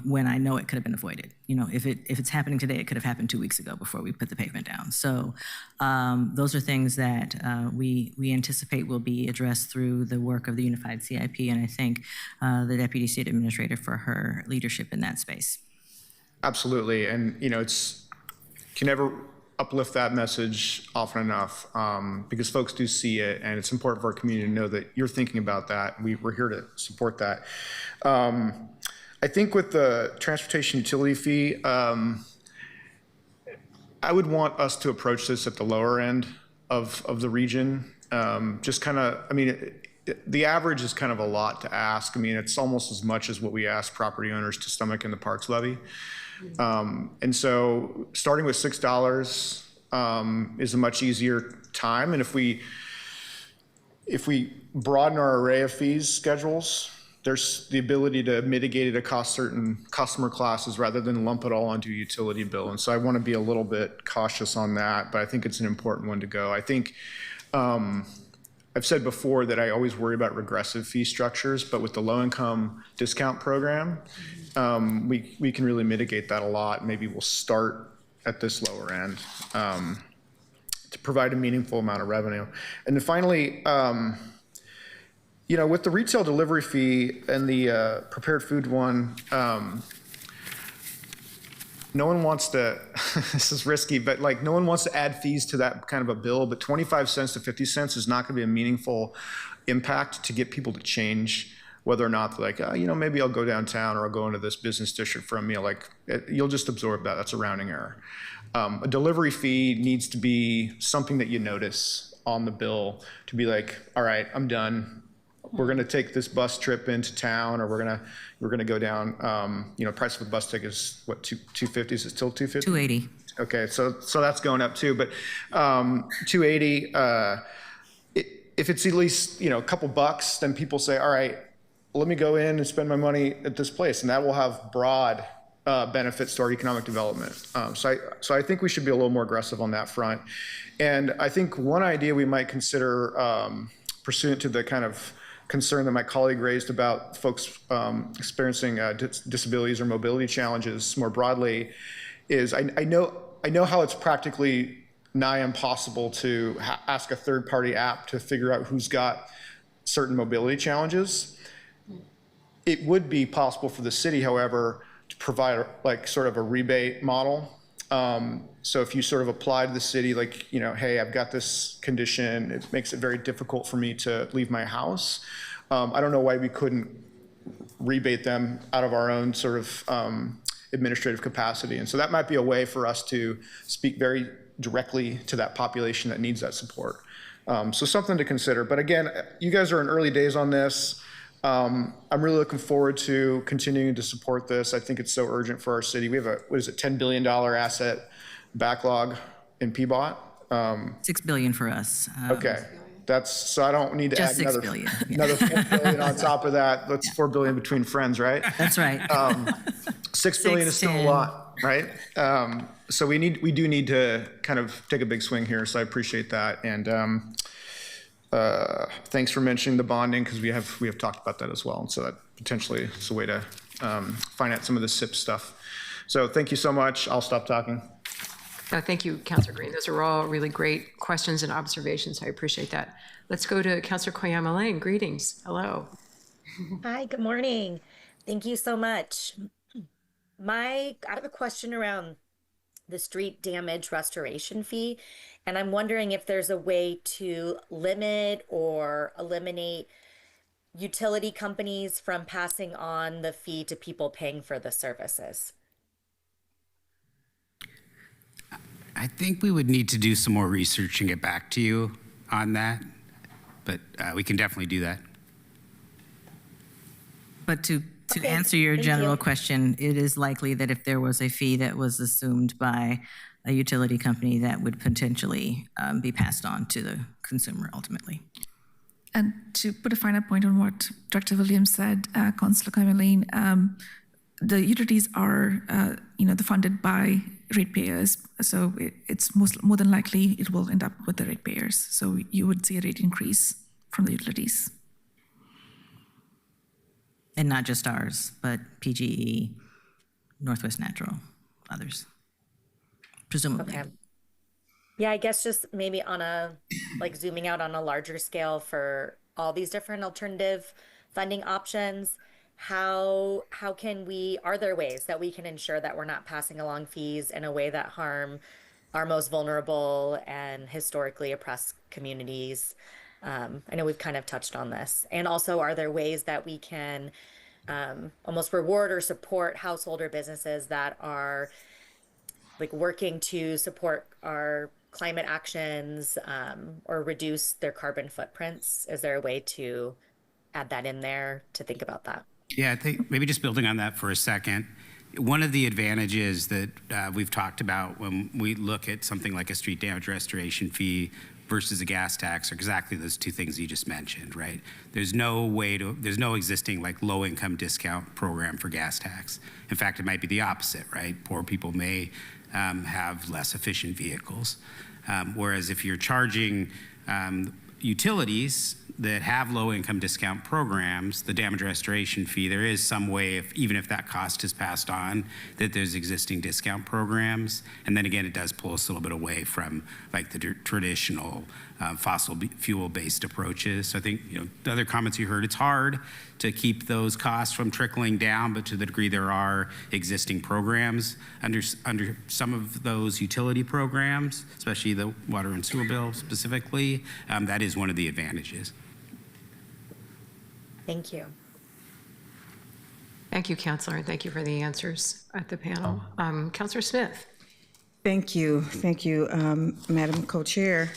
when I know it could have been avoided. If it's happening today, it could have happened 2 weeks ago before we put the pavement down. So those are things that we anticipate will be addressed through the work of the Unified CIP, and I thank the Deputy State Administrator for her leadership in that space. Absolutely, and can never uplift that message often enough, because folks do see it, and it's important for our community to know that you're thinking about that. We're here to support that. I think with the transportation utility fee, I would want us to approach this at the lower end of the region. Just kind of, the average is kind of a lot to ask. It's almost as much as what we ask property owners to stomach in the parks levy. And so starting with $6 is a much easier time. And if we broaden our array of fees schedules, there's the ability to mitigate it across certain customer classes rather than lump it all onto a utility bill. And so I want to be a little bit cautious on that, but I think it's an important one to go. I think I've said before that I always worry about regressive fee structures, but with the low-income discount program, we can really mitigate that a lot. Maybe we'll start at this lower end to provide a meaningful amount of revenue. And then finally, with the retail delivery fee and the prepared food one, no one wants to, this is risky, but like no one wants to add fees to that kind of a bill, but 25 cents to 50 cents is not going to be a meaningful impact to get people to change whether or not they're like, maybe I'll go downtown or I'll go into this business district for a meal. You'll just absorb that. That's a rounding error. A delivery fee needs to be something that you notice on the bill to be like, all right, I'm done. We're going to take this bus trip into town, or we're going to go down. Price of a bus ticket is what, $250? Is it still $250? $280. Okay, so that's going up too. But $280. If it's at least a couple bucks, then people say, all right, let me go in and spend my money at this place, and that will have broad benefits to our economic development. So I think we should be a little more aggressive on that front. And I think one idea we might consider, pursuant to the kind of concern that my colleague raised about folks experiencing disabilities or mobility challenges more broadly, is I know how it's practically nigh impossible to ask a third-party app to figure out who's got certain mobility challenges. It would be possible for the city, however, to provide like sort of a rebate model. So if you sort of apply to the city, like, hey, I've got this condition, it makes it very difficult for me to leave my house. I don't know why we couldn't rebate them out of our own sort of administrative capacity. And so that might be a way for us to speak very directly to that population that needs that support. So something to consider. But again, you guys are in early days on this. I'm really looking forward to continuing to support this. I think it's so urgent for our city. We have a, $10 billion asset backlog in PBOT. $6 billion for us. Okay. So I don't need to Just add $6 billion. another $4 billion on top of that. That's $4 billion between friends, right? That's right. $6 billion is still a lot, right? So we do need to kind of take a big swing here. So I appreciate that. And thanks for mentioning the bonding, because we have talked about that as well. And so that potentially is a way to finance some of the SIP stuff. So thank you so much. I'll stop talking. Thank you, Councilor Green. Those are all really great questions and observations. I appreciate that. Let's go to Councilor Koyama Lane. Greetings. Hello. Hi, good morning. Thank you so much. I have a question around the street damage restoration fee, and I'm wondering if there's a way to limit or eliminate utility companies from passing on the fee to people paying for the services. I think we would need to do some more research and get back to you on that, but we can definitely do that. But to answer your general question, it is likely that if there was a fee that was assumed by a utility company, that would potentially be passed on to the consumer ultimately. And to put a finer point on what Dr. Williams said, Councilor Koyama-Lane, the utilities are, they're funded by ratepayers, so it's more than likely it will end up with the ratepayers. So you would see a rate increase from the utilities. And not just ours, but PGE, Northwest Natural, others, presumably. Okay. Yeah, I guess just maybe zooming out on a larger scale for all these different alternative funding options, are there ways that we can ensure that we're not passing along fees in a way that harm our most vulnerable and historically oppressed communities? I know we've kind of touched on this. And also, are there ways that we can almost reward or support household or businesses that are working to support our climate actions or reduce their carbon footprints? Is there a way to add that in there to think about that? Yeah, I think maybe just building on that for a second, One of the advantages that we've talked about when we look at something like a street damage restoration fee versus a gas tax are exactly those two things you just mentioned, right? There's no existing like low income discount program for gas tax. In fact, it might be the opposite, right? Poor people may have less efficient vehicles. Whereas if you're charging utilities that have low income discount programs, the damage restoration fee, there is some way, even if that cost is passed on, that there's existing discount programs. And then again, it does pull us a little bit away from like the traditional fossil fuel based approaches. So I think, the other comments you heard, it's hard to keep those costs from trickling down, but to the degree there are existing programs under some of those utility programs, especially the water and sewer bill specifically, that is one of the advantages. Thank you. Thank you, Councilor, and thank you for the answers at the panel. Councilor Smith. Thank you. Thank you, Madam Co-Chair.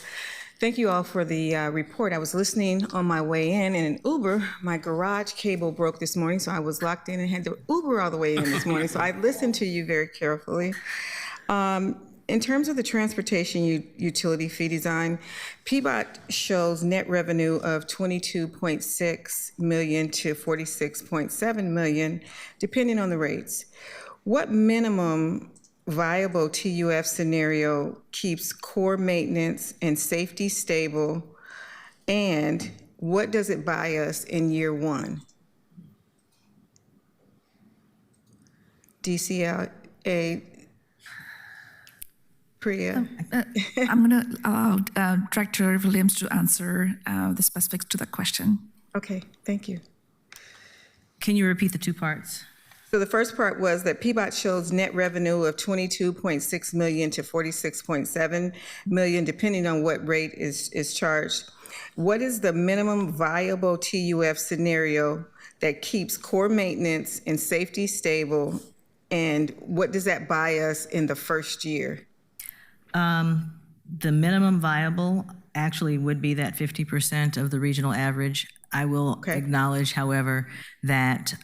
Thank you all for the report. I was listening on my way in an Uber. My garage cable broke this morning, so I was locked in and had to Uber all the way in this morning. So I listened to you very carefully. In terms of the transportation utility fee design, PBOT shows net revenue of $22.6 million to $46.7 million, depending on the rates. What minimum viable TUF scenario keeps core maintenance and safety stable, and what does it buy us in year one? DCLA, Priya. I'm going to allow Director Williams to answer the specifics to that question. Okay, thank you. Can you repeat the two parts? So the first part was that PBOT shows net revenue of $22.6 million to $46.7 million, depending on what rate is charged. What is the minimum viable TUF scenario that keeps core maintenance and safety stable, and what does that buy us in the first year? The minimum viable actually would be that 50% of the regional average. I will acknowledge, however, that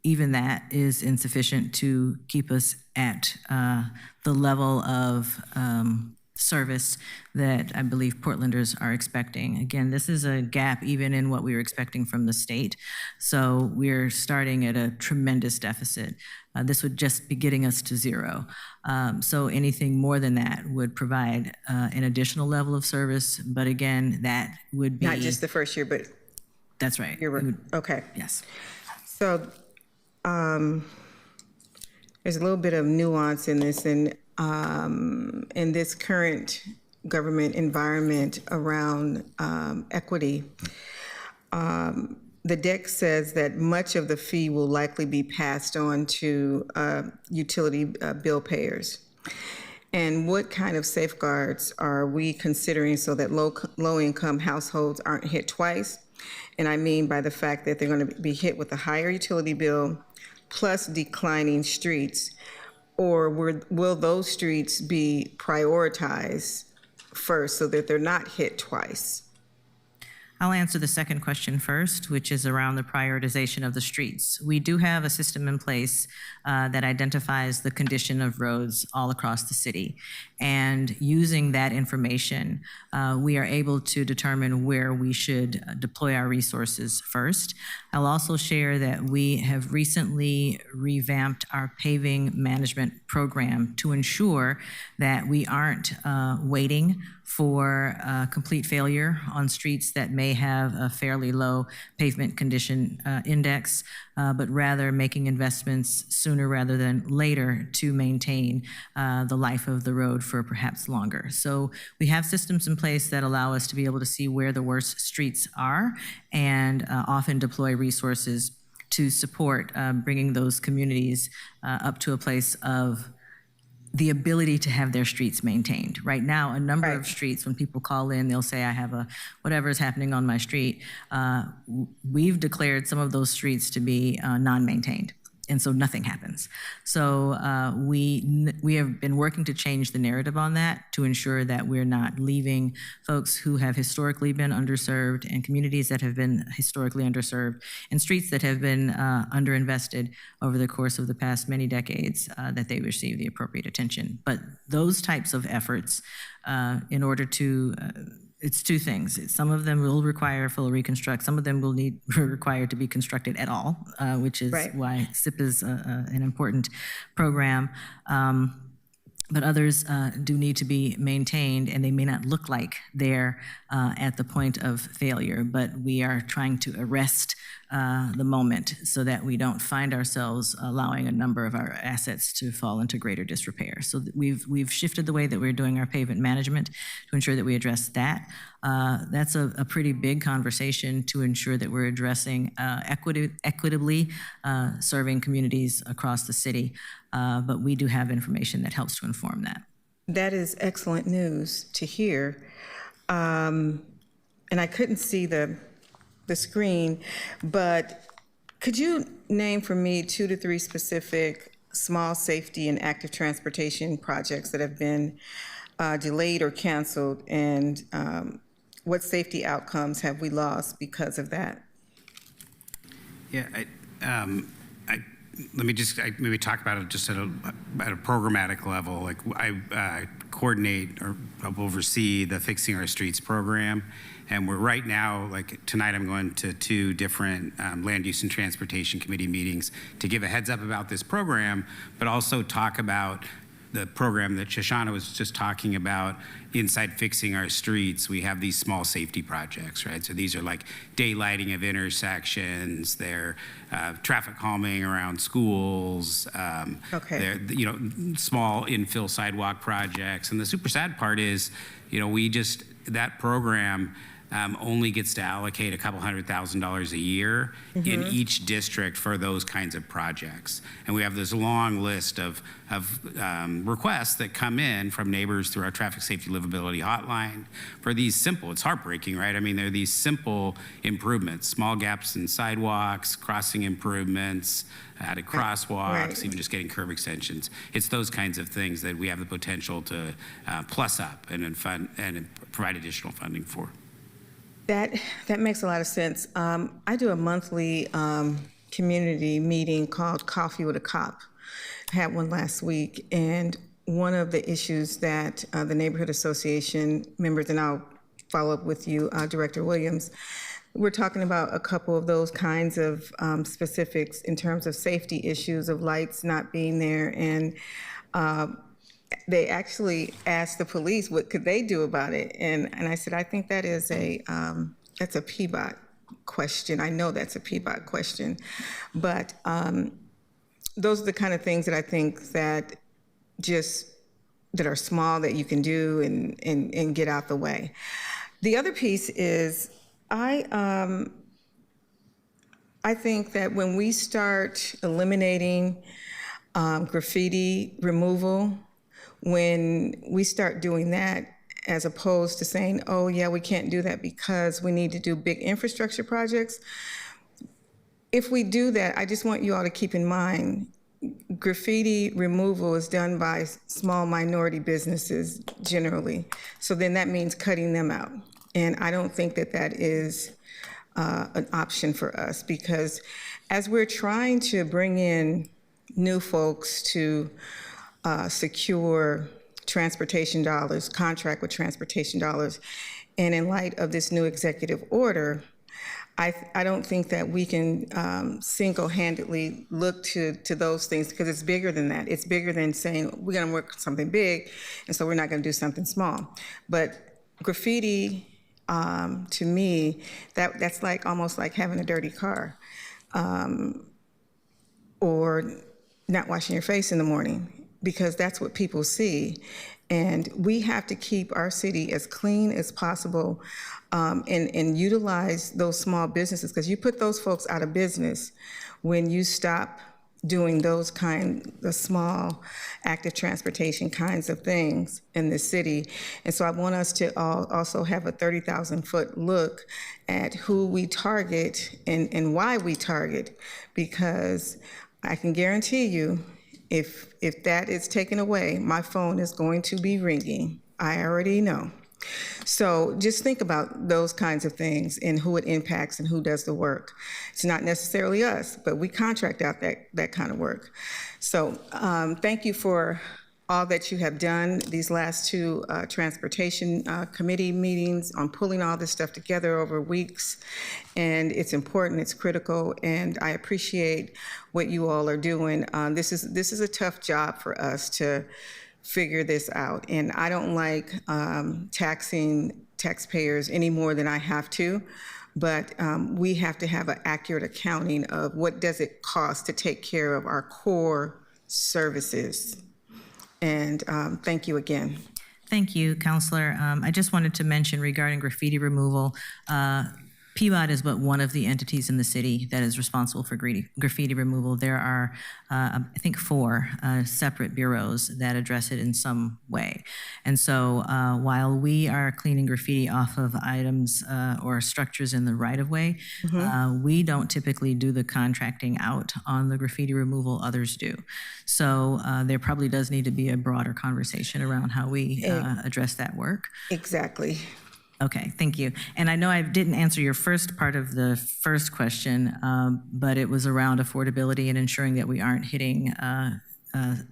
even that is insufficient to keep us at the level of service that I believe Portlanders are expecting. Again, this is a gap even in what we were expecting from the state. So we're starting at a tremendous deficit. This would just be getting us to zero. So anything more than that would provide an additional level of service. But again, that would be— Not just the first year, but— That's right. Okay. Yes. So there's a little bit of nuance in this, and in this current government environment around equity. The deck says that much of the fee will likely be passed on to utility bill payers. And what kind of safeguards are we considering so that low-income households aren't hit twice? And I mean by the fact that they're going to be hit with a higher utility bill plus declining streets, or will those streets be prioritized first so that they're not hit twice? I'll answer the second question first, which is around the prioritization of the streets. We do have a system in place that identifies the condition of roads all across the city. And using that information, we are able to determine where we should deploy our resources first. I'll also share that we have recently revamped our paving management program to ensure that we aren't waiting for complete failure on streets that may have a fairly low pavement condition index, but rather making investments sooner rather than later to maintain the life of the road for perhaps longer. So we have systems in place that allow us to be able to see where the worst streets are and often deploy resources to support bringing those communities up to a place of the ability to have their streets maintained. Right now, a number of streets, when people call in, they'll say, I have whatever is happening on my street. We've declared some of those streets to be non-maintained. And so nothing happens. So we have been working to change the narrative on that to ensure that we're not leaving folks who have historically been underserved and communities that have been historically underserved and streets that have been underinvested over the course of the past many decades, that they receive the appropriate attention. But those types of efforts, in order to it's two things. Some of them will require full reconstruct. Some of them will require to be constructed at all, which is why SIP is an important program. But others do need to be maintained, and they may not look like they're at the point of failure, but we are trying to arrest the moment so that we don't find ourselves allowing a number of our assets to fall into greater disrepair. So we've shifted the way that we're doing our pavement management to ensure that we address that. That's a pretty big conversation to ensure that we're addressing equitably serving communities across the city. But we do have information that helps to inform that. That is excellent news to hear. And I couldn't see the screen, but could you name for me 2 to 3 specific small safety and active transportation projects that have been delayed or canceled, and what safety outcomes have we lost because of that? Yeah, let me just maybe talk about it just at a programmatic level. Like I coordinate or help oversee the Fixing Our Streets program, and we're right now, like tonight, I'm going to 2 different Land Use and Transportation Committee meetings to give a heads up about this program, but also talk about the program that Shoshana was just talking about inside Fixing Our Streets. We have these small safety projects, right? So these are like daylighting of intersections, they're traffic calming around schools, they're, small infill sidewalk projects. And the super sad part is, that program only gets to allocate a couple $100,000 a year in each district for those kinds of projects. And we have this long list of requests that come in from neighbors through our traffic safety livability hotline for these simple, it's heartbreaking, right? I mean, they're these simple improvements, small gaps in sidewalks, crossing improvements, added crosswalks, even just getting curb extensions. It's those kinds of things that we have the potential to plus up and provide additional funding for. That makes a lot of sense. I do a monthly community meeting called Coffee with a Cop. I had one last week, and one of the issues that the Neighborhood Association members, and I'll follow up with you, Director Williams, we're talking about a couple of those kinds of specifics in terms of safety issues of lights not being there, and they actually asked the police what could they do about it, and I said, I think that is that's a PBOT question. I know that's a PBOT question, but those are the kind of things that I think that are small that you can do and get out the way. The other piece is I think that when we start eliminating graffiti removal, when we start doing that, as opposed to saying, oh yeah, we can't do that because we need to do big infrastructure projects. If we do that, I just want you all to keep in mind, graffiti removal is done by small minority businesses generally. So then that means cutting them out. And I don't think that that is an option for us, because as we're trying to bring in new folks to secure transportation dollars, contract with transportation dollars, and in light of this new executive order, I don't think that we can single-handedly look to those things, because it's bigger than that. It's bigger than saying we're going to work on something big, and so we're not going to do something small. But graffiti, to me, that's like almost like having a dirty car, or not washing your face in the morning, because that's what people see. And we have to keep our city as clean as possible, and utilize those small businesses, because you put those folks out of business when you stop doing those the small active transportation kinds of things in the city. And so I want us to also have a 30,000-foot look at who we target and why we target, because I can guarantee you, if that is taken away, my phone is going to be ringing. I already know. So just think about those kinds of things and who it impacts and who does the work. It's not necessarily us, but we contract out that kind of work. So thank you for all that you have done these last two transportation committee meetings on pulling all this stuff together over weeks. And it's important, it's critical, and I appreciate what you all are doing. This is a tough job for us to figure this out. And I don't like taxing taxpayers any more than I have to, but we have to have an accurate accounting of what does it cost to take care of our core services. And thank you again. Thank you, Counselor. I just wanted to mention regarding graffiti removal, PBOT is but one of the entities in the city that is responsible for graffiti removal. There are, I think, 4 separate bureaus that address it in some way. And so while we are cleaning graffiti off of items or structures in the right-of-way, we don't typically do the contracting out on the graffiti removal, others do. So there probably does need to be a broader conversation around how we address that work. Exactly. Okay, thank you. And I know I didn't answer your first part of the first question, but it was around affordability and ensuring that we aren't hitting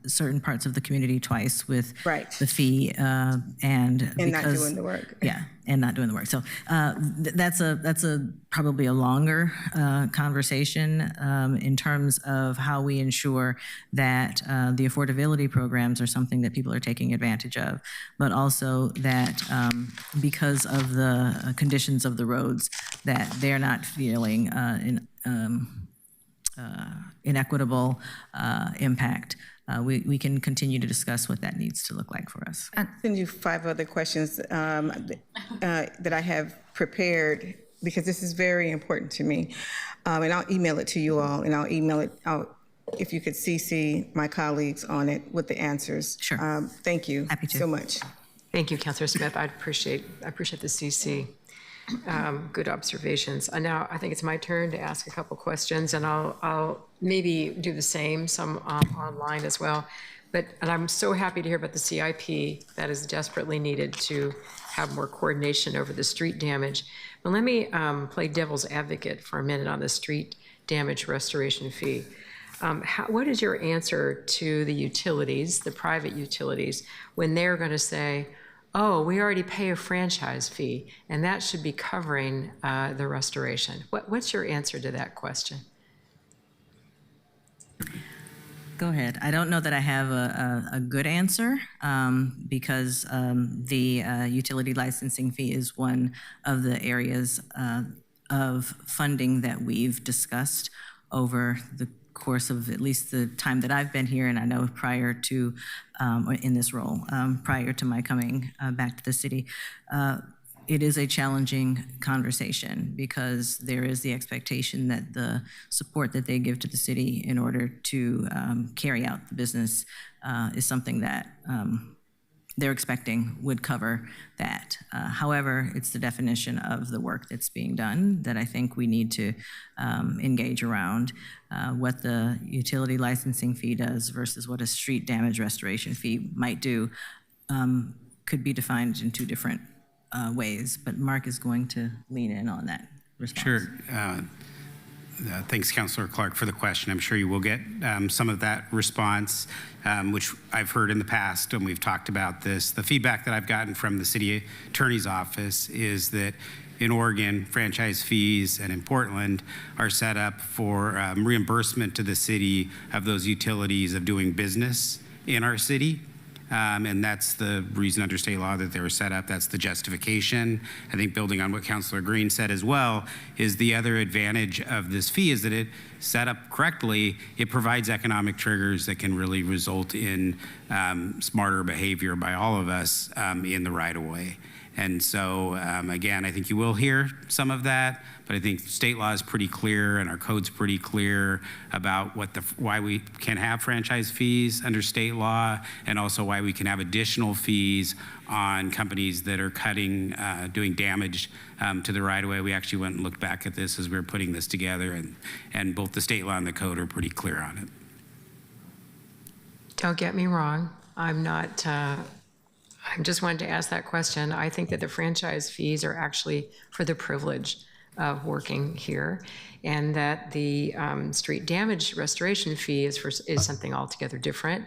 certain parts of the community twice with the fee and not doing the work. Yeah, and not doing the work. So that's probably a longer conversation in terms of how we ensure that the affordability programs are something that people are taking advantage of, but also that because of the conditions of the roads, that they're not feeling inequitable impact. We can continue to discuss what that needs to look like for us. I'll send you 5 other questions that I have prepared because this is very important to me. And I'll email it to you all, and I'll email it out if you could CC my colleagues on it with the answers. Sure. Thank you so much. Thank you, Councilor Smith. I appreciate the CC. Good observations. And now I think it's my turn to ask a couple questions, and I'll maybe do the same, some online as well. And I'm so happy to hear about the CIP that is desperately needed to have more coordination over the street damage. But let me play devil's advocate for a minute on the street damage restoration fee. What is your answer to the utilities, the private utilities, when they're going to say, oh, we already pay a franchise fee, and that should be covering the restoration? What's your answer to that question? Go ahead. I don't know that I have a good answer because the utility licensing fee is one of the areas of funding that we've discussed over the course of at least the time that I've been here, and I know prior to, in this role, prior to my coming back to the city. It is a challenging conversation because there is the expectation that the support that they give to the city in order to carry out the business is something that they're expecting would cover that. However, it's the definition of the work that's being done that I think we need to engage around. What the utility licensing fee does versus what a street damage restoration fee might do could be defined in 2 different ways, but Mark is going to lean in on that response. Sure. Thanks, Councilor Clark, for the question. I'm sure you will get some of that response, which I've heard in the past when we've talked about this. The feedback that I've gotten from the city attorney's office is that in Oregon, franchise fees and in Portland are set up for reimbursement to the city of those utilities of doing business in our city. And that's the reason under state law that they were set up. That's the justification. I think building on what Councilor Green said as well, is the other advantage of this fee is that it set up correctly, it provides economic triggers that can really result in smarter behavior by all of us in the right of way. And so, again, I think you will hear some of that, but I think state law is pretty clear and our code's pretty clear about why we can have franchise fees under state law, and also why we can have additional fees on companies that are doing damage to the right-of-way. We actually went and looked back at this as we were putting this together, and both the state law and the code are pretty clear on it. Don't get me wrong. I'm not, I just wanted to ask that question. I think that the franchise fees are actually for the privilege of working here, and that the street damage restoration fee is something altogether different.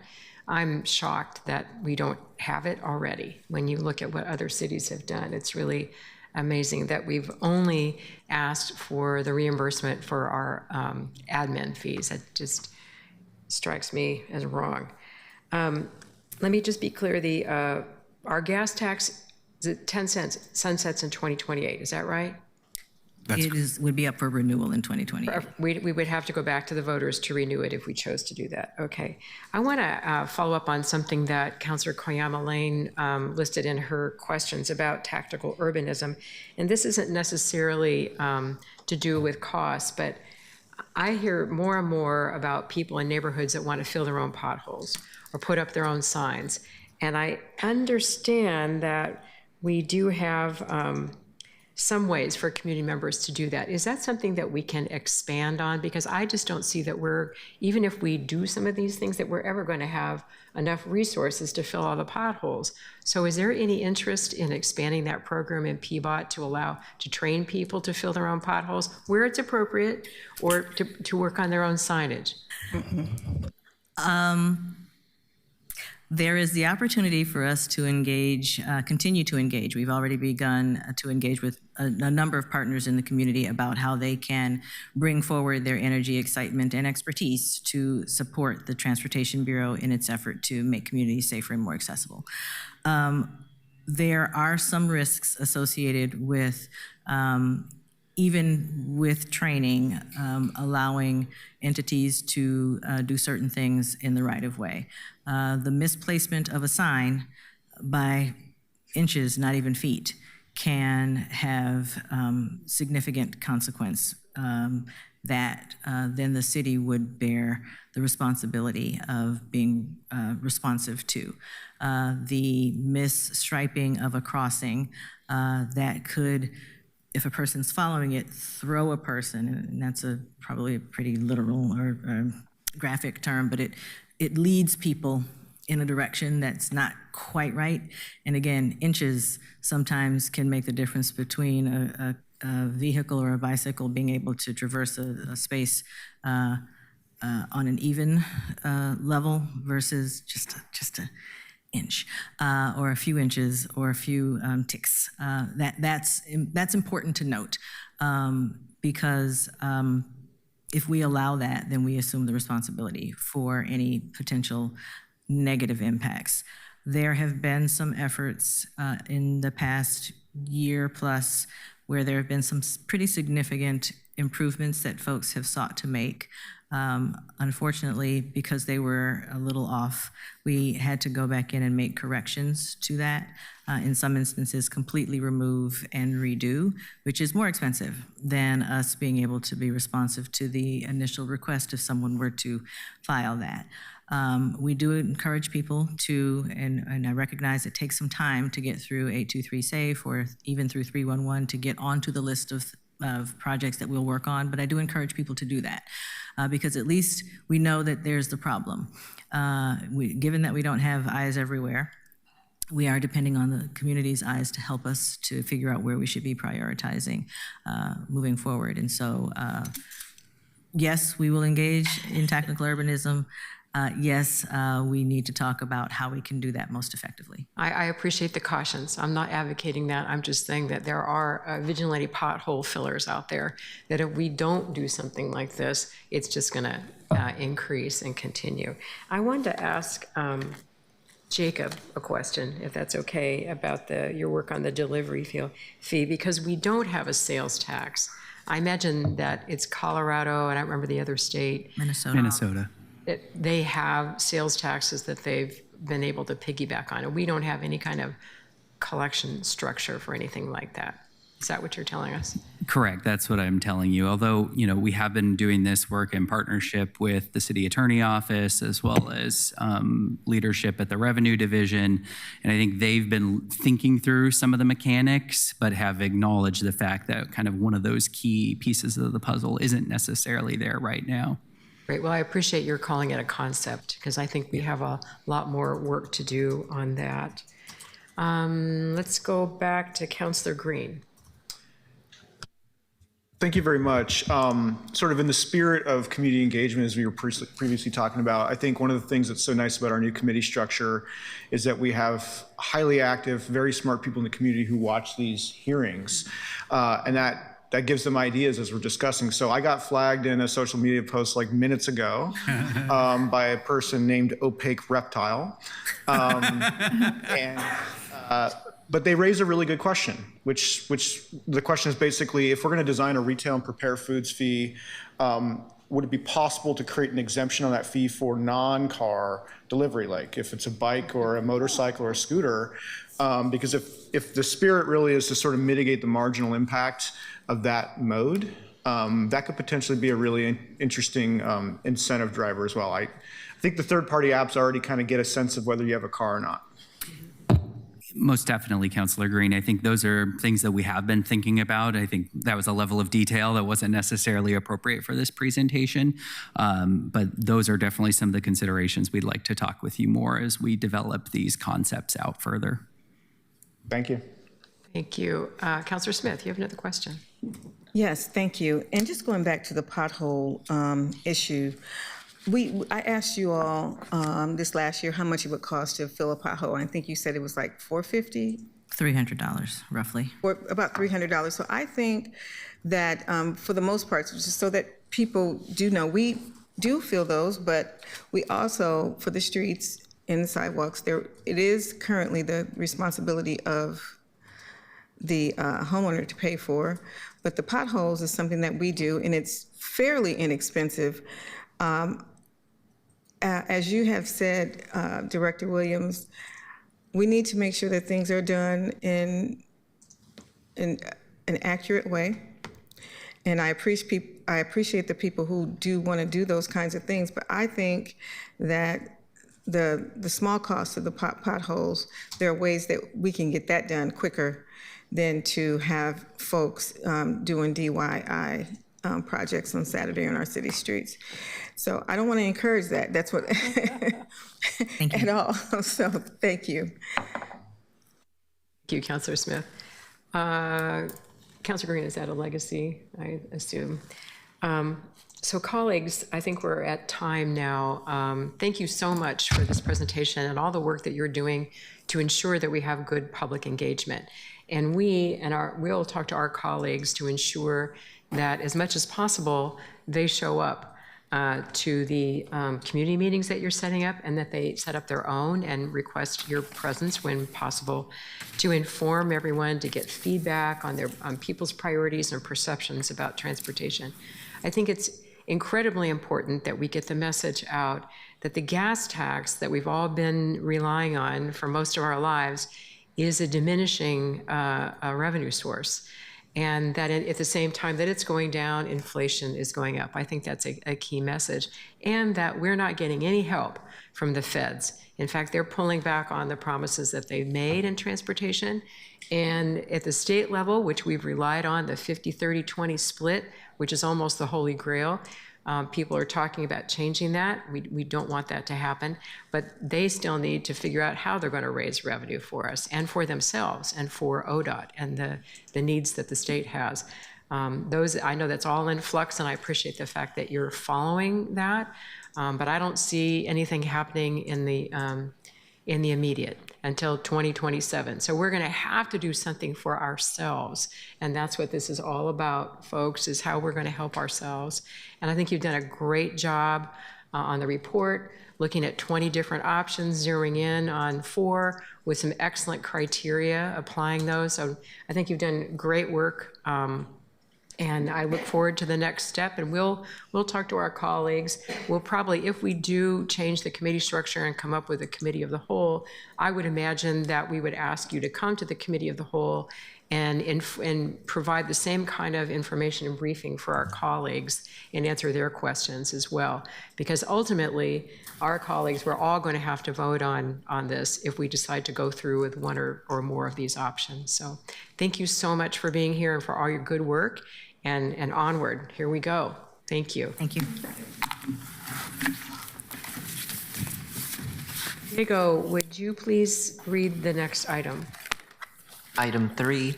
I'm shocked that we don't have it already. When you look at what other cities have done, it's really amazing that we've only asked for the reimbursement for our admin fees. That just strikes me as wrong. Let me just be clear, our gas tax is at 10 cents, sunsets in 2028, is that right? Would be up for renewal in 2028. We would have to go back to the voters to renew it if we chose to do that. Okay. I want to follow up on something that Councilor Koyama Lane listed in her questions about tactical urbanism. And this isn't necessarily to do with costs, but I hear more and more about people in neighborhoods that want to fill their own potholes or put up their own signs. And I understand that we do have some ways for community members to do that. Is that something that we can expand on? Because I just don't see that even if we do some of these things, that we're ever going to have enough resources to fill all the potholes. So is there any interest in expanding that program in PBOT to train people to fill their own potholes where it's appropriate, or to work on their own signage? There is the opportunity for us to engage, continue to engage. We've already begun to engage with a number of partners in the community about how they can bring forward their energy, excitement, and expertise to support the Transportation Bureau in its effort to make communities safer and more accessible. There are some risks associated with even with training, allowing entities to do certain things in the right of way. The misplacement of a sign by inches, not even feet, can have significant consequence that then the city would bear the responsibility of being responsive to. The misstriping of a crossing that could, if a person's following it, throw a person, and that's probably a pretty literal or graphic term, but it leads people in a direction that's not quite right. And again, inches sometimes can make the difference between a vehicle or a bicycle being able to traverse a space on an even level versus just a inch or a few inches or a few ticks. That's important to note because if we allow that, then we assume the responsibility for any potential negative impacts. There have been some efforts in the past year plus where there have been some pretty significant improvements that folks have sought to make. Unfortunately, because they were a little off, we had to go back in and make corrections to that. In some instances, completely remove and redo, which is more expensive than us being able to be responsive to the initial request if someone were to file that. We do encourage people to, and I recognize it takes some time to get through 823 SAFE or even through 311 to get onto the list of projects that we'll work on, but I do encourage people to do that because at least we know that there's the problem. Given that we don't have eyes everywhere, we are depending on the community's eyes to help us to figure out where we should be prioritizing moving forward. And so, yes, we will engage in tactical urbanism. Yes, we need to talk about how we can do that most effectively. I appreciate the cautions. I'm not advocating that. I'm just saying that there are vigilante pothole fillers out there that if we don't do something like this, it's just going to increase and continue. I wanted to ask Jacob a question, if that's okay, about your work on the delivery fee, because we don't have a sales tax. I imagine that it's Colorado, and I don't remember the other state. Minnesota. They have sales taxes that they've been able to piggyback on, and we don't have any kind of collection structure for anything like that. Is that what you're telling us? Correct. That's what I'm telling you. Although, we have been doing this work in partnership with the city attorney office as well as leadership at the revenue division. And I think they've been thinking through some of the mechanics, but have acknowledged the fact that kind of one of those key pieces of the puzzle isn't necessarily there right now. Great. Well, I appreciate your calling it a concept because I think we have a lot more work to do on that. Let's go back to Councillor Green. Thank you very much. Sort of in the spirit of community engagement, as we were previously talking about, I think one of the things that's so nice about our new committee structure is that we have highly active, very smart people in the community who watch these hearings, and that gives them ideas as we're discussing. So I got flagged in a social media post like minutes ago by a person named Opaque Reptile, but they raise a really good question, which the question is basically, if we're going to design a retail and prepare foods fee, would it be possible to create an exemption on that fee for non-car delivery, like if it's a bike or a motorcycle or a scooter? Because if the spirit really is to sort of mitigate the marginal impact of that mode, that could potentially be a really interesting incentive driver as well. I think the third-party apps already kind of get a sense of whether you have a car or not. Most definitely, Councillor Green. I think those are things that we have been thinking about. I think that was a level of detail that wasn't necessarily appropriate for this presentation. But those are definitely some of the considerations we'd like to talk with you more as we develop these concepts out further. Thank you. Thank you. Councillor Smith, you have another question. Yes, thank you. And just going back to the pothole issue, I asked you all this last year how much it would cost to fill a pothole. I think you said it was like $450? $300, roughly. Or about $300. So I think that for the most part, just so that people do know, we do fill those, but we also, for the streets and the sidewalks, it is currently the responsibility of the homeowner to pay for. But the potholes is something that we do, and it's fairly inexpensive. As you have said, Director Williams, we need to make sure that things are done in an accurate way. And I appreciate the people who do want to do those kinds of things, but I think that the small cost of the potholes, there are ways that we can get that done quicker than to have folks doing DIY projects on Saturday on our city streets. So I don't want to encourage that. That's what, at all. So thank you. Thank you, Councillor Smith. Councillor Green, is that a legacy, I assume? So colleagues, I think we're at time now. Thank you so much for this presentation and all the work that you're doing to ensure that we have good public engagement. And we'll talk to our colleagues to ensure that as much as possible, they show up to the community meetings that you're setting up, and that they set up their own and request your presence when possible to inform everyone, to get feedback on people's priorities and perceptions about transportation. I think it's incredibly important that we get the message out that the gas tax that we've all been relying on for most of our lives is a diminishing revenue source. And that at the same time that it's going down, inflation is going up. I think that's a key message. And that we're not getting any help from the feds. In fact, they're pulling back on the promises that they've made in transportation. And at the state level, which we've relied on, the 50-30-20 split, which is almost the holy grail, people are talking about changing that. We don't want that to happen, but they still need to figure out how they're going to raise revenue for us and for themselves and for ODOT and the needs that the state has. I know that's all in flux, and I appreciate the fact that you're following that, but I don't see anything happening in the immediate until 2027. So we're going to have to do something for ourselves. And that's what this is all about, folks, is how we're going to help ourselves. And I think you've done a great job on the report, looking at 20 different options, zeroing in on 4 with some excellent criteria, applying those. So I think you've done great work. And I look forward to the next step, and we'll talk to our colleagues. We'll probably, if we do change the committee structure and come up with a committee of the whole, I would imagine that we would ask you to come to the committee of the whole and provide the same kind of information and briefing for our colleagues and answer their questions as well. Because ultimately, our colleagues, we're all going to have to vote on this if we decide to go through with one or more of these options. So thank you so much for being here and for all your good work. And onward, here we go. Thank you. Thank you. Diego, would you please read the next item? Item 3,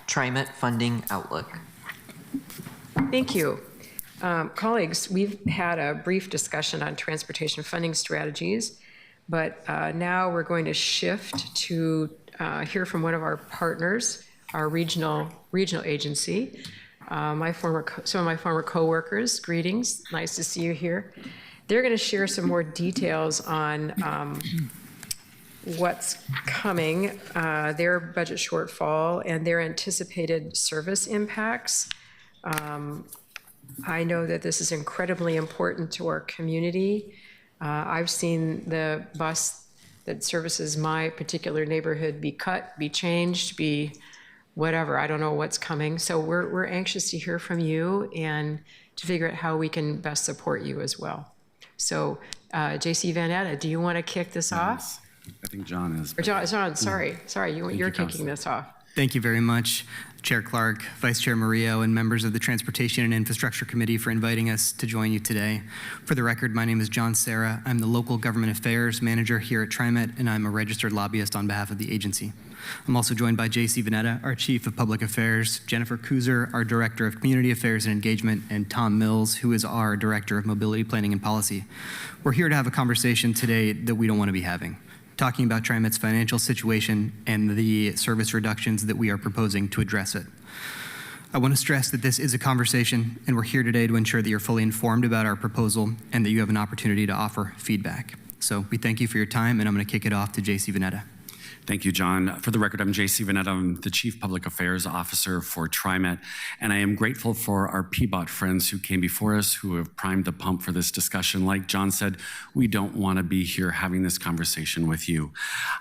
TriMet funding outlook. Thank you. Colleagues, we've had a brief discussion on transportation funding strategies, but now we're going to shift to hear from one of our partners, our regional agency. Some of my former coworkers, greetings, nice to see you here. They're going to share some more details on what's coming, their budget shortfall, and their anticipated service impacts. I know that this is incredibly important to our community. I've seen the bus that services my particular neighborhood be cut, be changed, be whatever. I don't know what's coming. So we're anxious to hear from you and to figure out how we can best support you as well. So J.C. Vanetta, do you want to kick this off? I think John is. Or John, sorry, you're kicking this off. Thank you very much, Chair Clark, Vice Chair Murillo, and members of the Transportation and Infrastructure Committee for inviting us to join you today. For the record, my name is John Serra. I'm the Local Government Affairs Manager here at TriMet, and I'm a registered lobbyist on behalf of the agency. I'm also joined by J.C. Vanetta, our Chief of Public Affairs, Jennifer Kuzer, our Director of Community Affairs and Engagement, and Tom Mills, who is our Director of Mobility Planning and Policy. We're here to have a conversation today that we don't want to be having, talking about TriMet's financial situation and the service reductions that we are proposing to address it. I want to stress that this is a conversation, and we're here today to ensure that you're fully informed about our proposal and that you have an opportunity to offer feedback. So we thank you for your time, and I'm going to kick it off to J.C. Vanetta. Thank you, John. For the record, I'm J.C. Vanetta. I'm the Chief Public Affairs Officer for TriMet, and I am grateful for our PBOT friends who came before us, who have primed the pump for this discussion. Like John said, we don't want to be here having this conversation with you.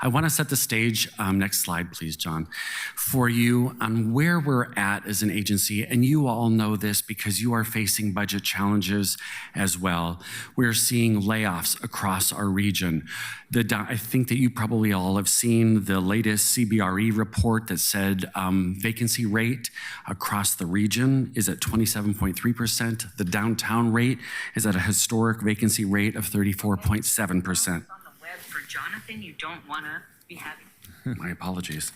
I want to set the stage, next slide, please, John, for you on where we're at as an agency, and you all know this because you are facing budget challenges as well. We're seeing layoffs across our region. I think that you probably all have seen the latest CBRE report that said vacancy rate across the region is at 27.3%. The downtown rate is at a historic vacancy rate of 34.7%. On the web for Jonathan, you don't want to be having. My apologies.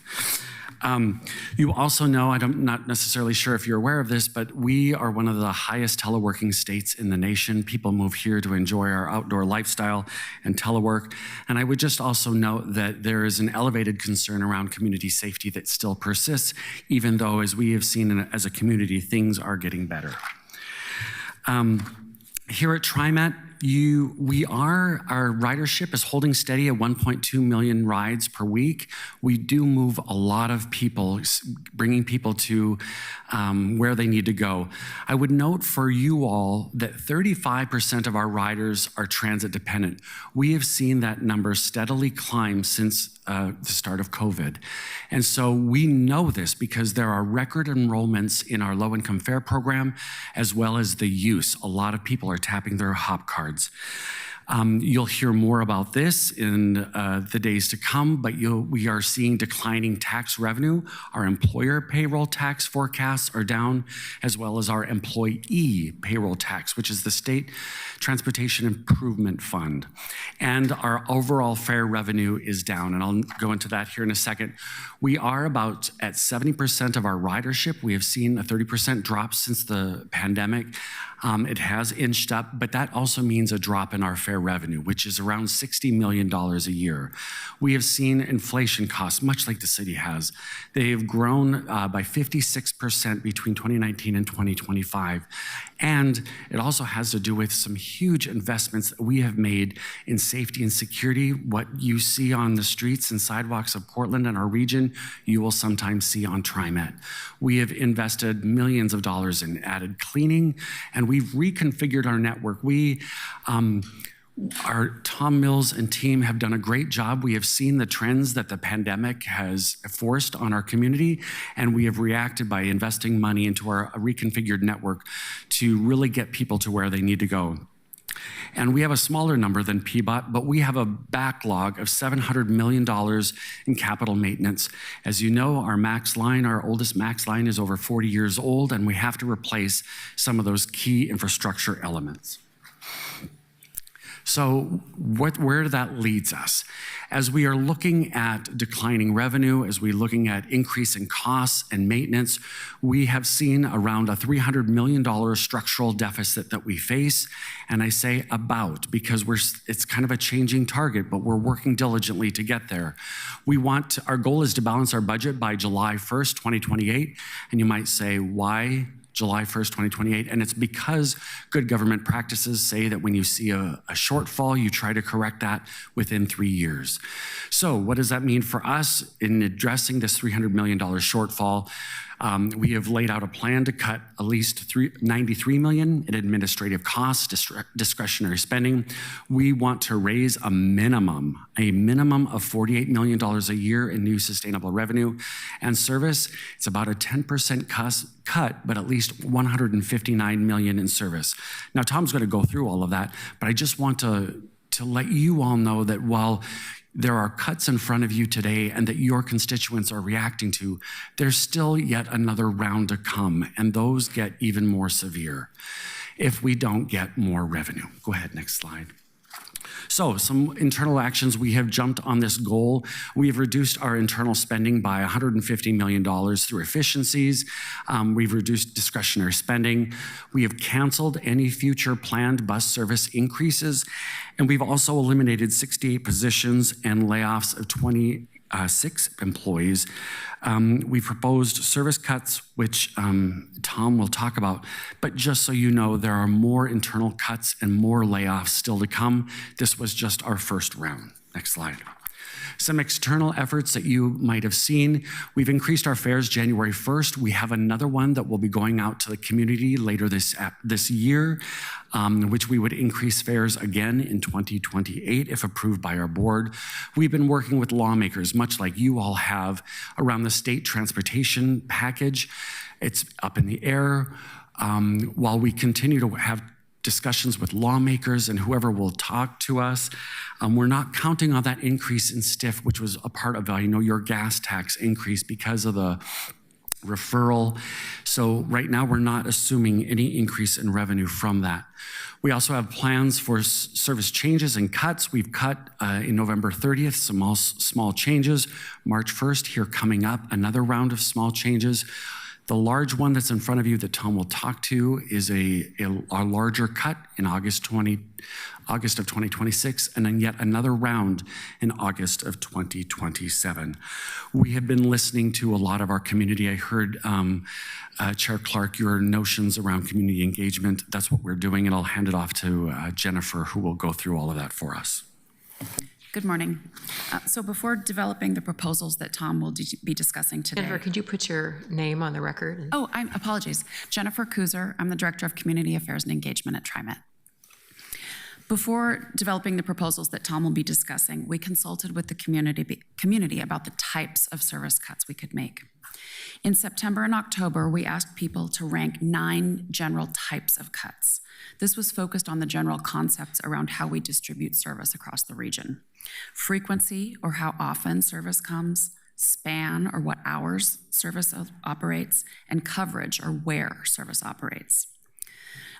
You also know, I'm not necessarily sure if you're aware of this, but we are one of the highest teleworking states in the nation. People move here to enjoy our outdoor lifestyle and telework. And I would just also note that there is an elevated concern around community safety that still persists, even though, as we have seen as a community, things are getting better. Here at TriMet, our ridership is holding steady at 1.2 million rides per week. We do move a lot of people, bringing people to where they need to go. I would note for you all that 35% of our riders are transit dependent. We have seen that number steadily climb since the start of COVID. And so we know this because there are record enrollments in our low-income fare program, as well as the use. A lot of people are tapping their hop cards. You'll hear more about this in the days to come, but we are seeing declining tax revenue. Our employer payroll tax forecasts are down, as well as our employee payroll tax, which is the State Transportation Improvement Fund. And our overall fare revenue is down, and I'll go into that here in a second. We are about at 70% of our ridership. We have seen a 30% drop since the pandemic. It has inched up, but that also means a drop in our fare revenue, which is around $60 million a year. We have seen inflation costs, much like the city has. They have grown by 56% between 2019 and 2025. And it also has to do with some huge investments that we have made in safety and security. What you see on the streets and sidewalks of Portland and our region, you will sometimes see on TriMet. We have invested millions of dollars in added cleaning, and we've reconfigured our network. Our Tom Mills and team have done a great job. We have seen the trends that the pandemic has forced on our community, and we have reacted by investing money into our reconfigured network to really get people to where they need to go. And we have a smaller number than PBOT, but we have a backlog of $700 million in capital maintenance. As you know, our MAX line, our oldest MAX line, is over 40 years old, and we have to replace some of those key infrastructure elements. So where that leads us? As we are looking at declining revenue, as we're looking at increase in costs and maintenance, we have seen around a $300 million structural deficit that we face. And I say about because it's kind of a changing target, but we're working diligently to get there. Our goal is to balance our budget by July 1st, 2028. And you might say, why July 1st, 2028, and it's because good government practices say that when you see a shortfall, you try to correct that within 3 years. So what does that mean for us in addressing this $300 million shortfall? We have laid out a plan to cut at least $93 million in administrative costs, discretionary spending. We want to raise a minimum of $48 million a year in new sustainable revenue and service. It's about a 10% cut, but at least $159 million in service. Now, Tom's going to go through all of that, but I just want to let you all know that while there are cuts in front of you today and that your constituents are reacting to, there's still yet another round to come, and those get even more severe if we don't get more revenue. Go ahead, next slide. So some internal actions. We have jumped on this goal. We have reduced our internal spending by $150 million through efficiencies. We've reduced discretionary spending. We have canceled any future planned bus service increases. And we've also eliminated 68 positions and layoffs of 26 employees. We proposed service cuts, which Tom will talk about, but just so you know, there are more internal cuts and more layoffs still to come. This was just our first round. Next slide. Some external efforts that you might have seen. We've increased our fares January 1st. We have another one that will be going out to the community later this year, which we would increase fares again in 2028 if approved by our board. We've been working with lawmakers, much like you all have, around the state transportation package. It's up in the air. While we continue to have discussions with lawmakers and whoever will talk to us, we're not counting on that increase in STIF, which was a part of, your gas tax increase because of the referral. So right now, we're not assuming any increase in revenue from that. We also have plans for service changes and cuts. We've cut in November 30th some small changes. March 1st, here coming up, another round of small changes. The large one that's in front of you that Tom will talk to is a larger cut in August of 2026, and then yet another round in August of 2027. We have been listening to a lot of our community. I heard, Chair Clark, your notions around community engagement. That's what we're doing, and I'll hand it off to Jennifer, who will go through all of that for us. Good morning. So before developing the proposals that Tom will be discussing today. Jennifer, could you put your name on the record? Oh, apologies. Jennifer Kuzer. I'm the Director of Community Affairs and Engagement at TriMet. Before developing the proposals that Tom will be discussing, we consulted with the community about the types of service cuts we could make. In September and October, we asked people to rank 9 general types of cuts. This was focused on the general concepts around how we distribute service across the region. Frequency, or how often service comes, span, or what hours service operates, and coverage, or where service operates.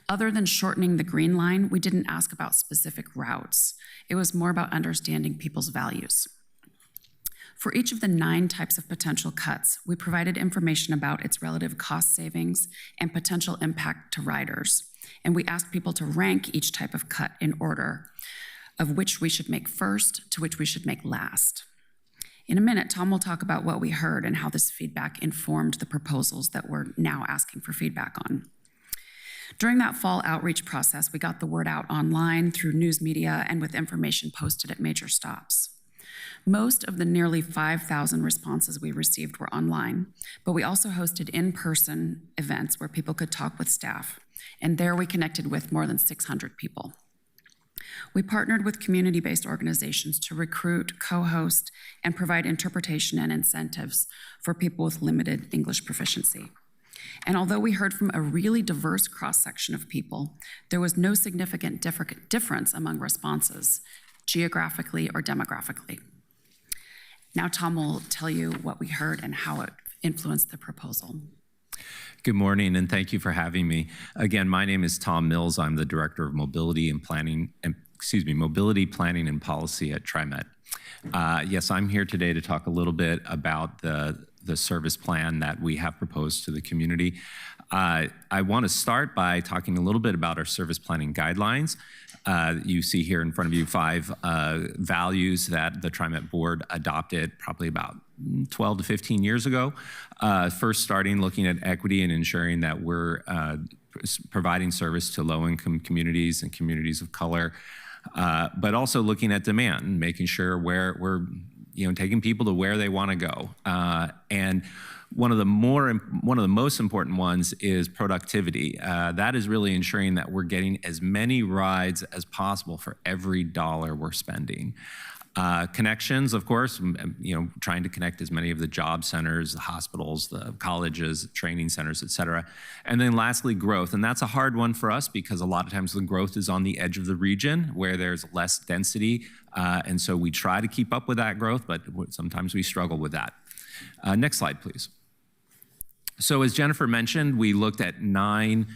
Other than shortening the green line, we didn't ask about specific routes. It was more about understanding people's values. For each of the 9 types of potential cuts, we provided information about its relative cost savings and potential impact to riders. And we asked people to rank each type of cut in order of which we should make first to which we should make last. In a minute, Tom will talk about what we heard and how this feedback informed the proposals that we're now asking for feedback on. During that fall outreach process, we got the word out online through news media and with information posted at major stops. Most of the nearly 5,000 responses we received were online, but we also hosted in-person events where people could talk with staff, and there we connected with more than 600 people. We partnered with community-based organizations to recruit, co-host, and provide interpretation and incentives for people with limited English proficiency. And although we heard from a really diverse cross-section of people, there was no significant difference among responses, geographically or demographically. Now Tom will tell you what we heard and how it influenced the proposal. Good morning, and thank you for having me. Again, my name is Tom Mills. I'm the Director of Mobility Planning and Policy at TriMet. Yes, I'm here today to talk a little bit about the service plan that we have proposed to the community. I want to start by talking a little bit about our service planning guidelines. You see here in front of you 5 values that the TriMet board adopted probably about 12 to 15 years ago. First, starting looking at equity and ensuring that we're providing service to low-income communities and communities of color, but also looking at demand, making sure we're taking people to where they want to go. And one of the most important ones is productivity. That is really ensuring that we're getting as many rides as possible for every dollar we're spending. Connections, of course, trying to connect as many of the job centers, the hospitals, the colleges, training centers, et cetera. And then lastly, growth. And that's a hard one for us because a lot of times the growth is on the edge of the region where there's less density. And so we try to keep up with that growth, but sometimes we struggle with that. Next slide, please. So as Jennifer mentioned, we looked at 9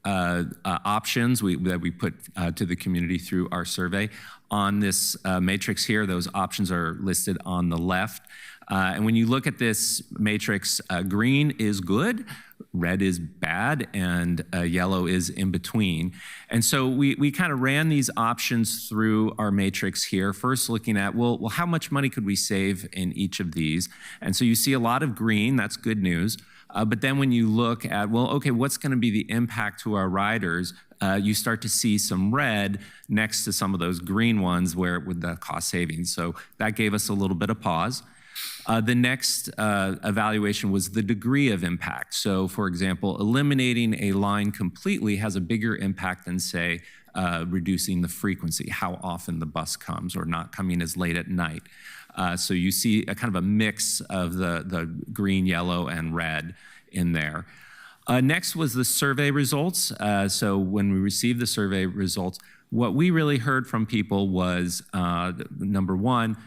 options that we put to the community through our survey. On this matrix here, those options are listed on the left. And when you look at this matrix, green is good, red is bad, and yellow is in between. And so we kind of ran these options through our matrix here, first looking at, well, how much money could we save in each of these? And so you see a lot of green, that's good news. But then when you look at, well, okay, what's going to be the impact to our riders? You start to see some red next to some of those green ones with the cost savings. So that gave us a little bit of pause. The next evaluation was the degree of impact. So for example, eliminating a line completely has a bigger impact than, say, reducing the frequency, how often the bus comes or not coming as late at night. So you see a kind of a mix of the green, yellow, and red in there. Next was the survey results. So when we received the survey results, what we really heard from people was, number one,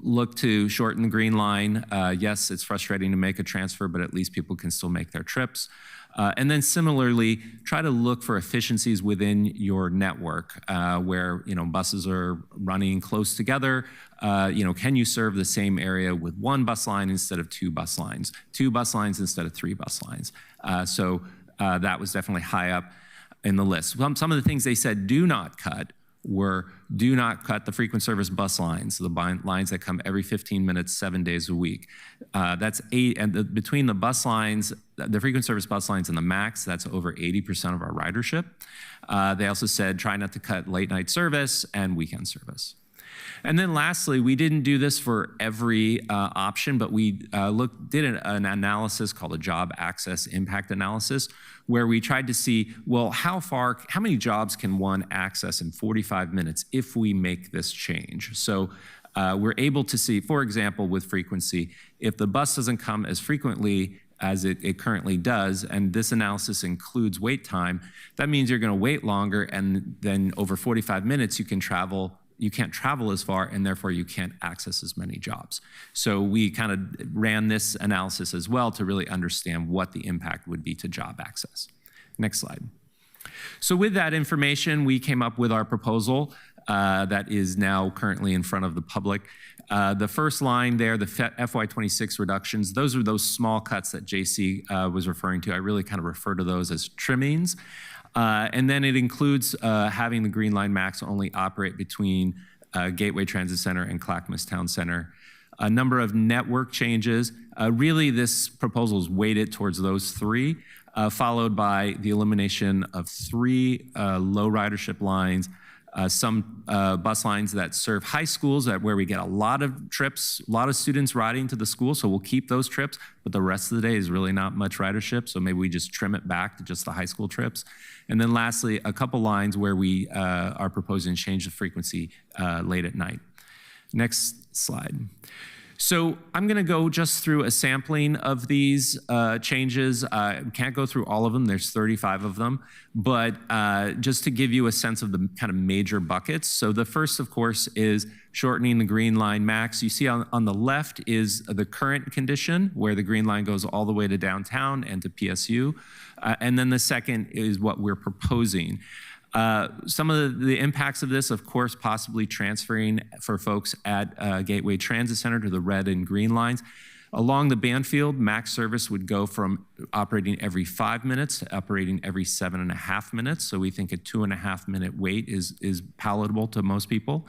look to shorten the green line. Yes, it's frustrating to make a transfer, but at least people can still make their trips. And then similarly, try to look for efficiencies within your network where buses are running close together. Can you serve the same area with 1 bus line instead of 2 bus lines, 2 bus lines instead of 3 bus lines? So that was definitely high up in the list. Some of the things they said do not cut were, do not cut the frequent service bus lines, the lines that come every 15 minutes, 7 days a week. That's 8, and between the bus lines, the frequent service bus lines and the MAX, that's over 80% of our ridership. They also said try not to cut late night service and weekend service. And then lastly, we didn't do this for every option, but we did an analysis called a job access impact analysis, where we tried to see, well, how many jobs can one access in 45 minutes if we make this change? So we're able to see, for example, with frequency, if the bus doesn't come as frequently as it currently does, and this analysis includes wait time, that means you're going to wait longer, and then over 45 minutes, you can't travel as far, and therefore you can't access as many jobs. So we kind of ran this analysis as well to really understand what the impact would be to job access. Next slide. So with that information, we came up with our proposal that is now currently in front of the public. The first line there, the FY26 reductions, those are those small cuts that JC was referring to. I really kind of refer to those as trimmings. And then it includes having the Green Line Max only operate between Gateway Transit Center and Clackamas Town Center. A number of network changes. Really, this proposal is weighted towards those 3, followed by the elimination of 3 low ridership lines, some bus lines that serve high schools where we get a lot of trips, a lot of students riding to the school, so we'll keep those trips, but the rest of the day is really not much ridership, so maybe we just trim it back to just the high school trips. And then lastly, a couple lines where we are proposing to change the frequency late at night. Next slide. So I'm going to go just through a sampling of these changes. We can't go through all of them. There's 35 of them. But just to give you a sense of the kind of major buckets. So the first, of course, is shortening the Green Line max. You see on the left is the current condition where the Green Line goes all the way to downtown and to PSU. And then the second is what we're proposing. Some of the impacts of this, of course, possibly transferring for folks at Gateway Transit Center to the red and green lines. Along the Banfield, max service would go from operating every 5 minutes to operating every 7.5 minutes. So we think a 2.5-minute wait is palatable to most people.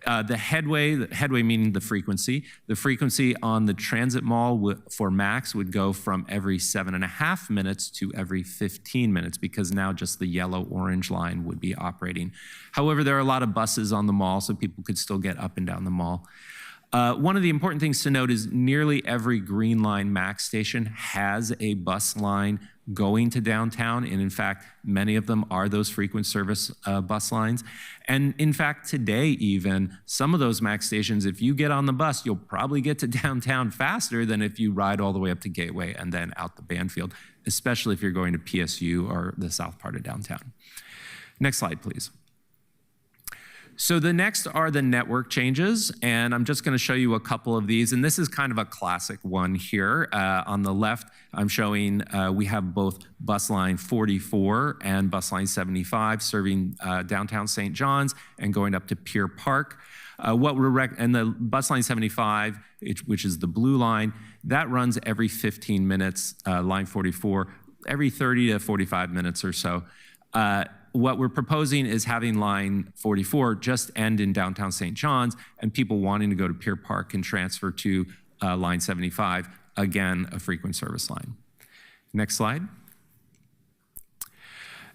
The headway meaning the frequency on the transit mall for max would go from every 7.5 minutes to every 15 minutes because now just the yellow-orange line would be operating. However, there are a lot of buses on the mall, so people could still get up and down the mall. One of the important things to note is nearly every Green Line max station has a bus line going to downtown, and in fact, many of them are those frequent service bus lines. And in fact, today even, some of those max stations, if you get on the bus, you'll probably get to downtown faster than if you ride all the way up to Gateway and then out the Banfield, especially if you're going to PSU or the south part of downtown. Next slide, please. So the next are the network changes, and I'm just going to show you a couple of these, and this is kind of a classic one here. On the left, I'm showing we have both bus line 44 and bus line 75 serving downtown St. John's and going up to Pier Park. And the bus line 75, which is the blue line, that runs every 15 minutes, line 44, every 30 to 45 minutes or so. What we're proposing is having line 44 just end in downtown St. John's, and people wanting to go to Pier Park can transfer to line 75, again, a frequent service line. Next slide.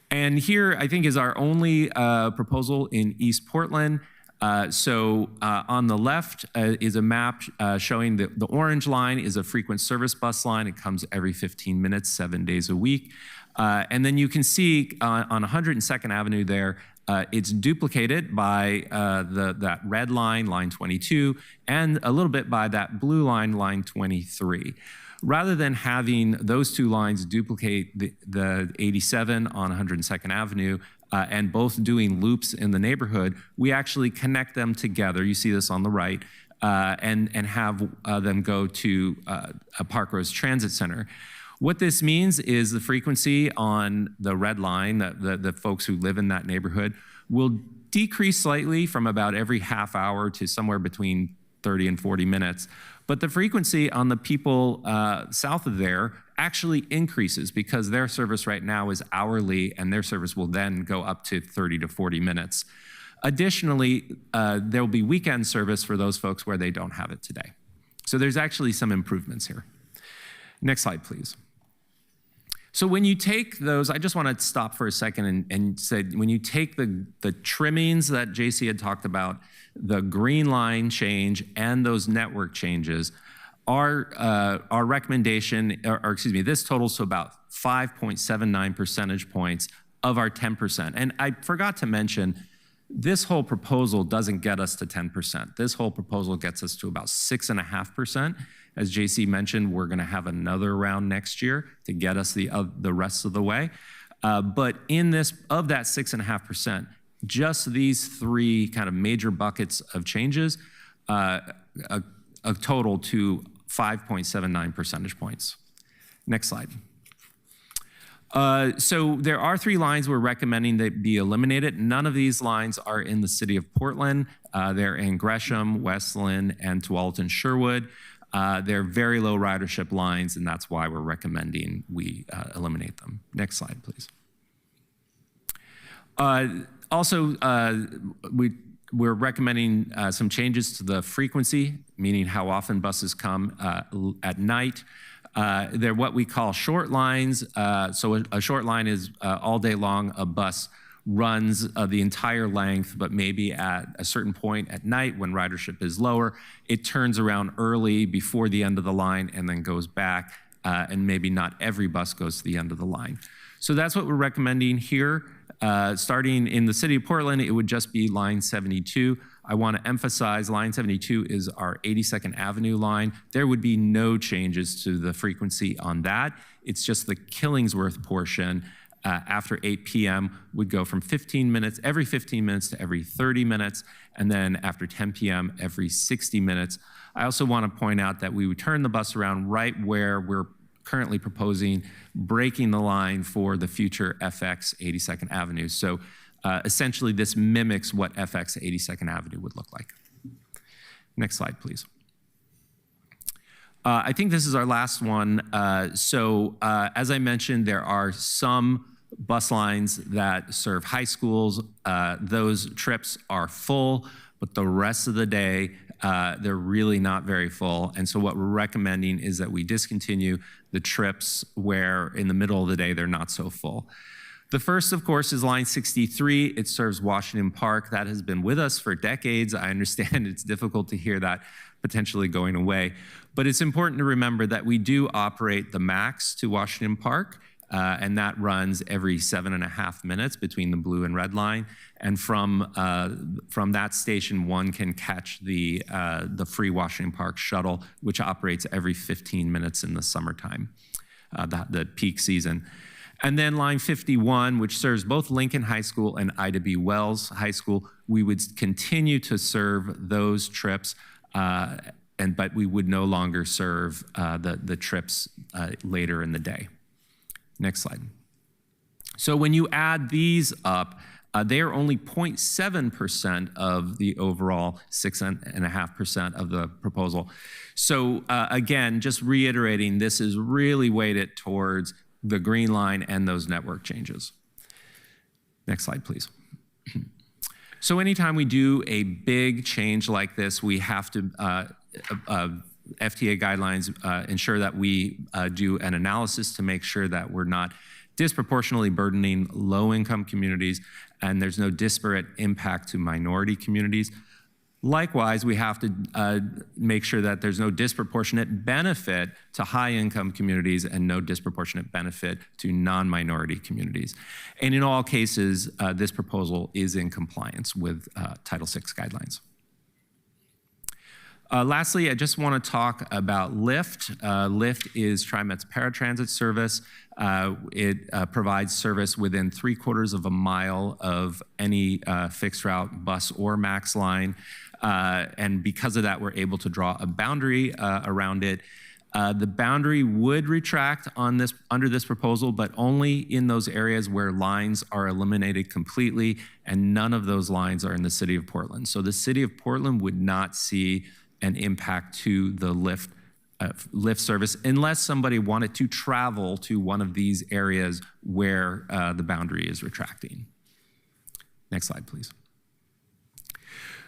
And here, I think, is our only proposal in East Portland. On the left is a map showing that the orange line is a frequent service bus line. It comes every 15 minutes, 7 days a week. And then you can see on 102nd Avenue there, it's duplicated by that red line, line 22, and a little bit by that blue line, line 23. Rather than having those two lines duplicate the 87 on 102nd Avenue and both doing loops in the neighborhood, we actually connect them together. You see this on the right, and have them go to Park Rose Transit Center. What this means is the frequency on the red line, the folks who live in that neighborhood, will decrease slightly from about every half hour to somewhere between 30 and 40 minutes. But the frequency on the people south of there actually increases because their service right now is hourly, and their service will then go up to 30 to 40 minutes. Additionally, there will be weekend service for those folks where they don't have it today. So there's actually some improvements here. Next slide, please. So when you take those, I just want to stop for a second and say, when you take the trimmings that JC had talked about, the Green Line change and those network changes, our recommendation, or excuse me, this totals to about 5.79 percentage points of our 10%. And I forgot to mention, this whole proposal doesn't get us to 10%. This whole proposal gets us to about 6.5%. As JC mentioned, we're going to have another round next year to get us the rest of the way. But in this, of that 6.5%, just these three kind of major buckets of changes, a total to 5.79 percentage points. Next slide. So there are 3 lines we're recommending that be eliminated. None of these lines are in the city of Portland. They're in Gresham, Westland, and Tualatin Sherwood. They're very low ridership lines, and that's why we're recommending we eliminate them. Next slide, please. We're recommending some changes to the frequency, meaning how often buses come at night. They're what we call short lines. So a short line is all day long, a bus runs the entire length, but maybe at a certain point at night when ridership is lower, it turns around early before the end of the line and then goes back, and maybe not every bus goes to the end of the line. So that's what we're recommending here. Starting in the city of Portland, it would just be line 72. I want to emphasize line 72 is our 82nd Avenue line. There would be no changes to the frequency on that. It's just the Killingsworth portion after 8 p.m. would go from 15 minutes, every 15 minutes to every 30 minutes, and then after 10 p.m. every 60 minutes. I also want to point out that we would turn the bus around right where we're currently proposing breaking the line for the future FX 82nd Avenue. So essentially this mimics what FX 82nd Avenue would look like. Next slide, please. I think this is our last one. As I mentioned, there are some bus lines that serve high schools. Those trips are full, but the rest of the day, they're really not very full. And so what we're recommending is that we discontinue the trips where in the middle of the day, they're not so full. The first, of course, is line 63. It serves Washington Park. That has been with us for decades. I understand it's difficult to hear that potentially going away. But it's important to remember that we do operate the MAX to Washington Park, and that runs every 7.5 minutes between the blue and red line. And from that station, one can catch the free Washington Park shuttle, which operates every 15 minutes in the summertime, the peak season. And then line 51, which serves both Lincoln High School and Ida B. Wells High School, we would continue to serve those trips, but we would no longer serve the trips later in the day. Next slide. So when you add these up, they are only 0.7% of the overall 6.5% of the proposal. So again, just reiterating, this is really weighted towards the green line and those network changes. Next slide, please. So anytime we do a big change like this, we have to, FTA guidelines ensure that we do an analysis to make sure that we're not disproportionately burdening low-income communities and there's no disparate impact to minority communities. Likewise, we have to make sure that there's no disproportionate benefit to high-income communities and no disproportionate benefit to non-minority communities. And in all cases, this proposal is in compliance with Title VI guidelines. Lastly, I just want to talk about Lyft. Lyft is TriMet's paratransit service. It provides service within 3/4 of a mile of any fixed route bus or MAX line. And because of that, we're able to draw a boundary around it. The boundary would retract under this proposal, but only in those areas where lines are eliminated completely, and none of those lines are in the city of Portland. So the city of Portland would not see an impact to the Lyft service unless somebody wanted to travel to one of these areas where the boundary is retracting. Next slide, please.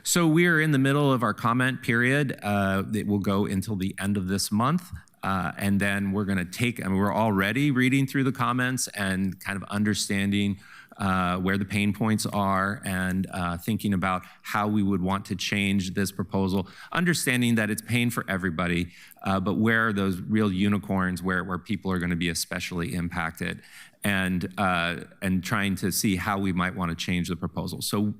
So we are in the middle of our comment period. It will go until the end of this month. And then we're going to we're already reading through the comments and kind of understanding where the pain points are and thinking about how we would want to change this proposal, understanding that it's pain for everybody, but where are those real unicorns where people are going to be especially impacted, and trying to see how we might want to change the proposal. So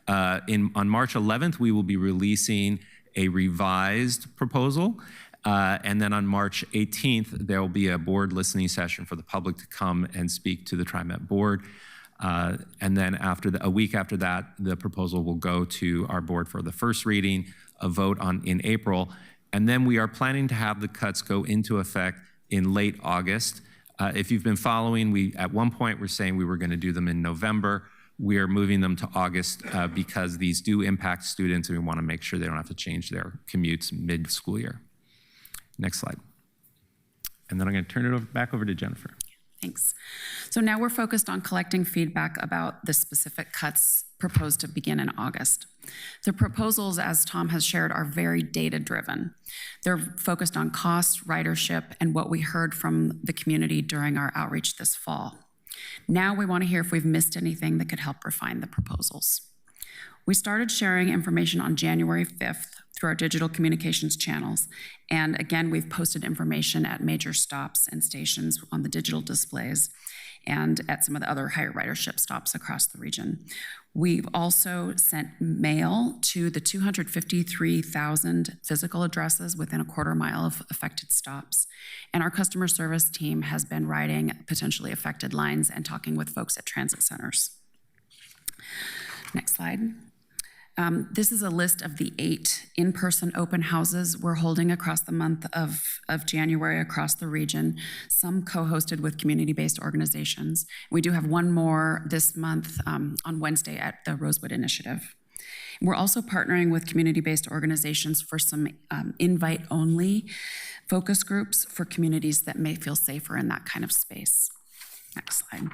on March 11th, we will be releasing a revised proposal. And then on March 18th, there will be a board listening session for the public to come and speak to the TriMet board. And then a week after that, the proposal will go to our board for the first reading, a vote in April. And then we are planning to have the cuts go into effect in late August. If you've been following, at one point we're saying we were going to do them in November. We are moving them to August because these do impact students and we want to make sure they don't have to change their commutes mid-school year. Next slide. And then I'm going to turn it back over to Jennifer. Thanks. So now we're focused on collecting feedback about the specific cuts proposed to begin in August. The proposals, as Tom has shared, are very data-driven. They're focused on cost, ridership, and what we heard from the community during our outreach this fall. Now we want to hear if we've missed anything that could help refine the proposals. We started sharing information on January 5th through our digital communications channels. And again, we've posted information at major stops and stations on the digital displays and at some of the other higher ridership stops across the region. We've also sent mail to the 253,000 physical addresses within a quarter mile of affected stops. And our customer service team has been riding potentially affected lines and talking with folks at transit centers. Next slide. This is a list of the 8 in-person open houses we're holding across the month of January across the region, some co-hosted with community-based organizations. We do have one more this month on Wednesday at the Rosewood Initiative. We're also partnering with community-based organizations for some invite-only focus groups for communities that may feel safer in that kind of space. Next slide.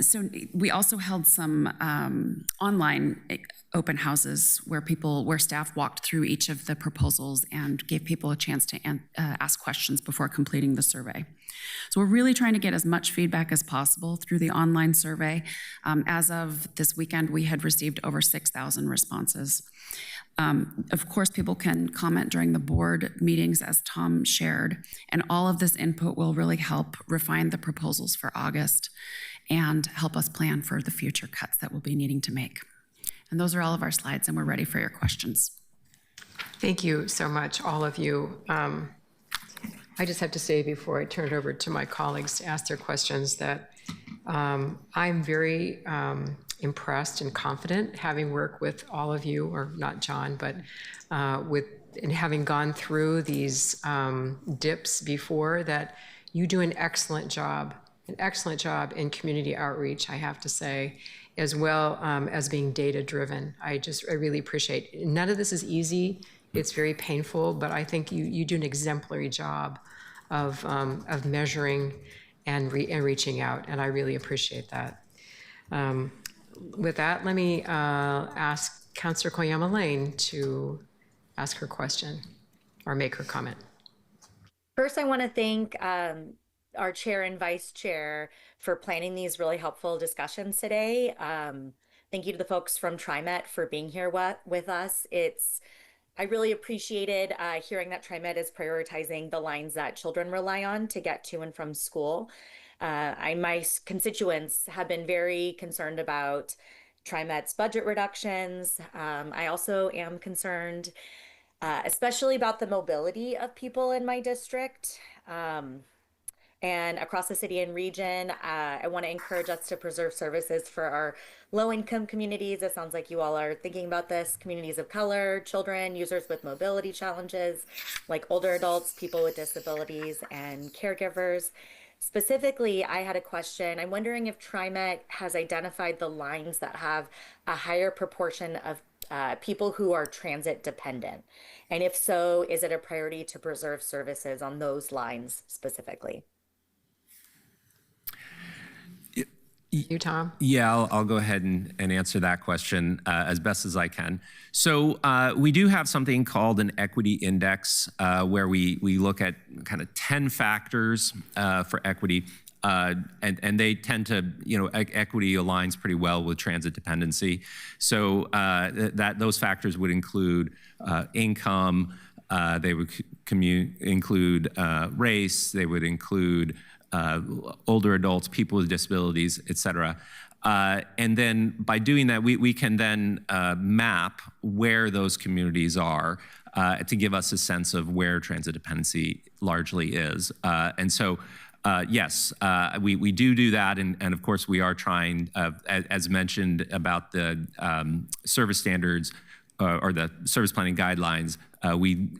So we also held some online open houses where staff walked through each of the proposals and gave people a chance to ask questions before completing the survey. So we're really trying to get as much feedback as possible through the online survey. As of this weekend, we had received over 6,000 responses. Of course, people can comment during the board meetings, as Tom shared, and all of this input will really help refine the proposals for August and help us plan for the future cuts that we'll be needing to make. And those are all of our slides, and we're ready for your questions. Thank you so much, all of you. I just have to say before I turn it over to my colleagues to ask their questions that I'm very impressed and confident having worked with all of you, or not John, but and having gone through these dips before, that you do an excellent job in community outreach, I have to say, as well as being data-driven. I really appreciate it. None of this is easy. It's very painful, but I think you do an exemplary job of measuring and reaching out, and I really appreciate that. With that, let me ask Councillor Koyama Lane to ask her question or make her comment. First, I want to thank our chair and vice chair for planning these really helpful discussions today. Thank you to the folks from TriMet for being here with us. I really appreciated hearing that TriMet is prioritizing the lines that children rely on to get to and from school. My constituents have been very concerned about TriMet's budget reductions. I also am concerned, especially about the mobility of people in my district. And across the city and region, I want to encourage us to preserve services for our low-income communities. It sounds like you all are thinking about this. Communities of color, children, users with mobility challenges, like older adults, people with disabilities, and caregivers. Specifically, I had a question. I'm wondering if TriMet has identified the lines that have a higher proportion of people who are transit dependent. And if so, is it a priority to preserve services on those lines specifically? You, Tom? Yeah, I'll go ahead and answer that question as best as I can. So we do have something called an equity index where we look at kind of 10 factors for equity. And they tend to, equity aligns pretty well with transit dependency. So those factors would include income, they would include race, they would include older adults, people with disabilities, et cetera. And then by doing that, we can then map where those communities are to give us a sense of where transit dependency largely is. And so, yes, we do that. And of course, we are trying, as mentioned about the service standards or the service planning guidelines, we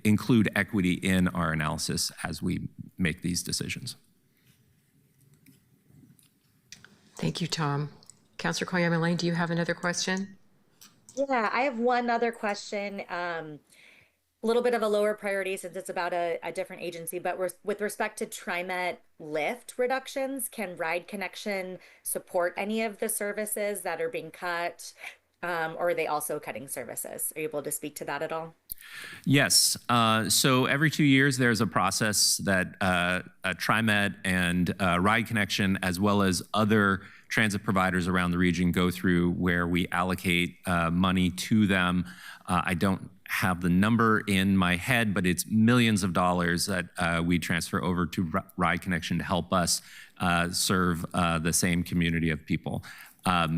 include equity in our analysis as we make these decisions. Thank you, Tom. Councillor Koyama Lane, do you have another question? Yeah, I have one other question. A little bit of a lower priority since it's about a different agency, but with respect to TriMet lift reductions, can Ride Connection support any of the services that are being cut? or are they also cutting services? Are you able to speak to that at all? Yes. So every 2 years, there's a process that TriMet and Ride Connection, as well as other transit providers around the region, go through where we allocate money to them. I don't have the number in my head, but it's millions of dollars that we transfer over to Ride Connection to help us serve the same community of people. A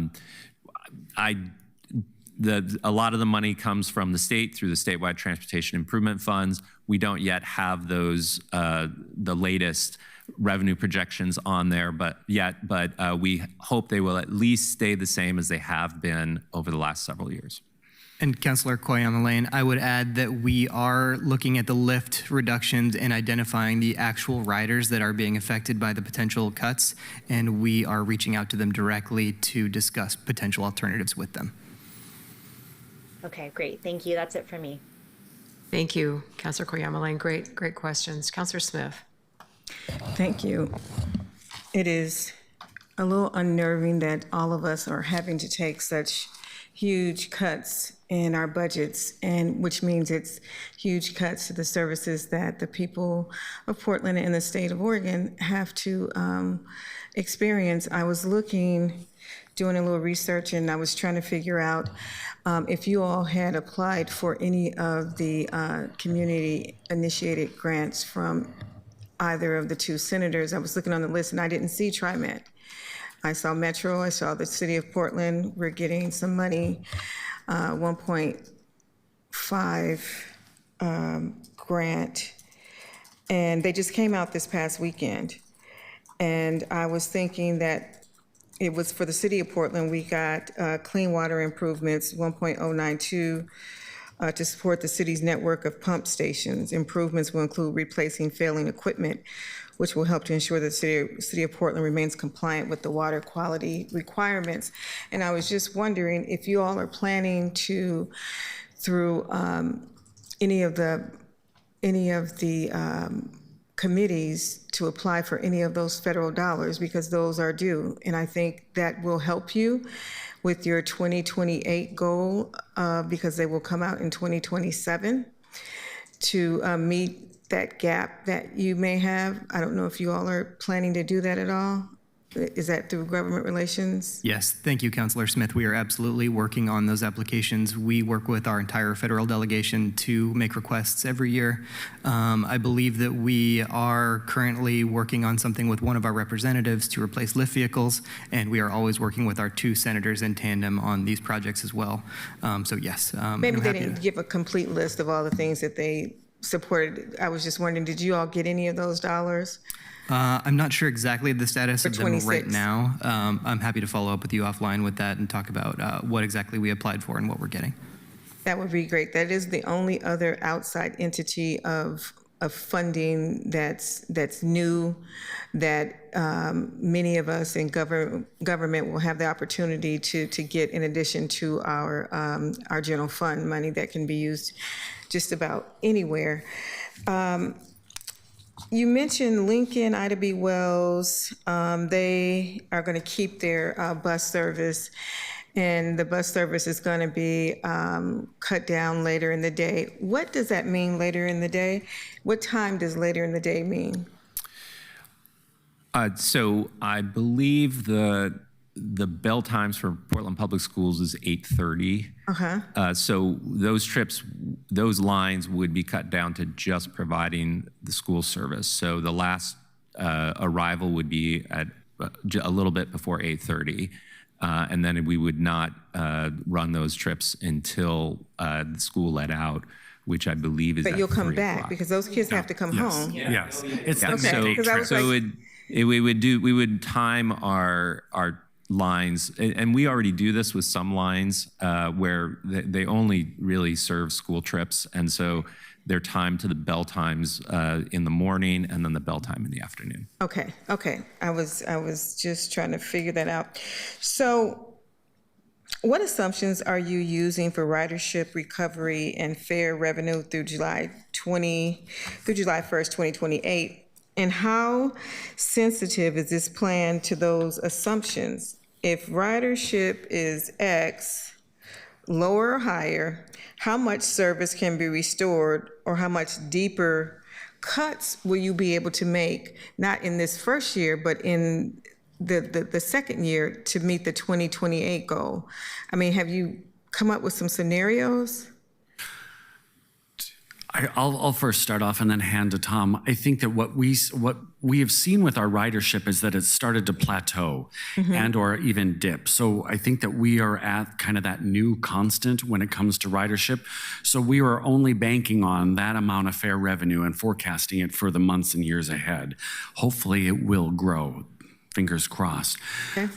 lot of the money comes from the state through the statewide transportation improvement funds. We don't yet have those, the latest revenue projections on there, but we hope they will at least stay the same as they have been over the last several years. And Councilor Koyama-Lane, I would add that we are looking at the lift reductions and identifying the actual riders that are being affected by the potential cuts, and we are reaching out to them directly to discuss potential alternatives with them. Okay, great. Thank you. That's it for me. Thank you, Councilor Koyama-Lane. Great questions. Councilor Smith. Thank you. It is a little unnerving that all of us are having to take such huge cuts in our budgets, and which means it's huge cuts to the services that the people of Portland and the state of Oregon have to experience. I was doing a little research, and I was trying to figure out if you all had applied for any of the community-initiated grants from either of the two senators. I was looking on the list, and I didn't see TriMet. I saw Metro, I saw the city of Portland. We're getting some money, 1.5 grant, and they just came out this past weekend. And I was thinking that it was for the city of Portland. We got clean water improvements, 1.092, to support the city's network of pump stations. Improvements will include replacing failing equipment, which will help to ensure that the city of Portland remains compliant with the water quality requirements. And I was just wondering if you all are planning to, through any of the committees, to apply for any of those federal dollars, because those are due. And I think that will help you with your 2028 goal, because they will come out in 2027 to meet that gap that you may have. I don't know if you all are planning to do that at all. Is that through government relations? Yes, thank you, Councilor Smith. We are absolutely working on those applications. We work with our entire federal delegation to make requests every year. I believe that we are currently working on something with one of our representatives to replace lift vehicles, and we are always working with our two senators in tandem on these projects as well. So yes. Maybe they didn't give a complete list of all the things that they supported. I was just wondering, did you all get any of those dollars? I'm not sure exactly the status of them 26. right now. I'm happy to follow up with you offline with that and talk about what exactly we applied for and what we're getting. That would be great. That is the only other outside entity of funding that's new, that many of us in government will have the opportunity to get, in addition to our general fund money that can be used just about anywhere. You mentioned Lincoln, Ida B. Wells. They are going to keep their bus service, and the bus service is going to be cut down later in the day. What does that mean, later in the day? What time does later in the day mean? So I believe the bell times for Portland Public Schools is 8:30. So those lines would be cut down to just providing the school service. So the last arrival would be at a little bit before 8:30. And then we would not run those trips until the school let out, which I believe is But at you'll come 3 back, o'clock. because those kids have to come home. Yes, it's the Okay, midday 'cause I trip. was So like- we would time our lines, and we already do this with some lines where they only really serve school trips, and so they're timed to the bell times in the morning and then the bell time in the afternoon. Okay. I was just trying to figure that out. So what assumptions are you using for ridership recovery and fare revenue through July 1st, 2028? And how sensitive is this plan to those assumptions? If ridership is X, lower or higher, how much service can be restored, or how much deeper cuts will you be able to make, not in this first year, but in the second year to meet the 2028 goal? I mean, have you come up with some scenarios? I'll first start off and then hand to Tom. I think that what we have seen with our ridership is that it's started to plateau and or even dip. So I think that we are at kind of that new constant when it comes to ridership. So we are only banking on that amount of fare revenue and forecasting it for the months and years ahead. Hopefully it will grow. Fingers crossed. Okay.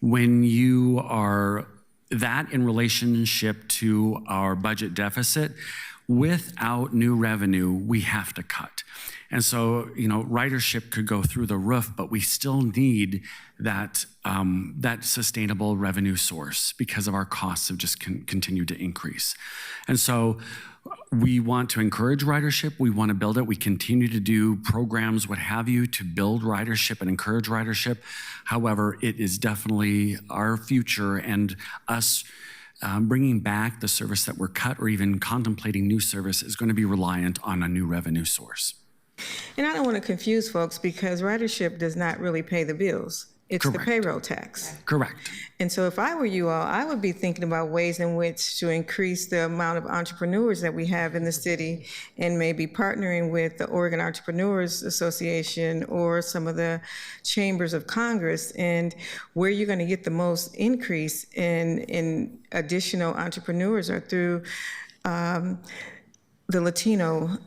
When you are that in relationship to our budget deficit, without new revenue, we have to cut. And so, ridership could go through the roof, but we still need that sustainable revenue source because of our costs have just continued to increase. And so we want to encourage ridership. We want to build it. We continue to do programs, what have you, to build ridership and encourage ridership. However, it is definitely our future, and us bringing back the service that were cut or even contemplating new service is going to be reliant on a new revenue source. And I don't want to confuse folks because ridership does not really pay the bills. It's Correct. the payroll tax. Correct. And so if I were you all, I would be thinking about ways in which to increase the amount of entrepreneurs that we have in the city, and maybe partnering with the Oregon Entrepreneurs Association or some of the chambers of Congress, and where you're going to get the most increase in additional entrepreneurs are through the Latino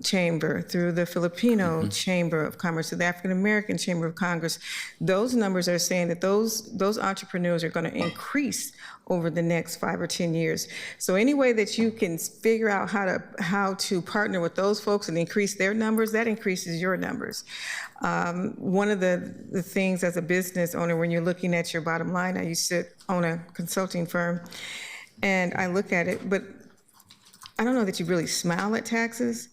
chamber, through the Filipino Chamber of Commerce, through the African American Chamber of Congress. Those numbers are saying that those entrepreneurs are going to increase over the next 5 or 10 years. So any way that you can figure out how to partner with those folks and increase their numbers, that increases your numbers. One of the things as a business owner, when you're looking at your bottom line, I used to own a consulting firm, and I look at it, but I don't know that you really smile at taxes,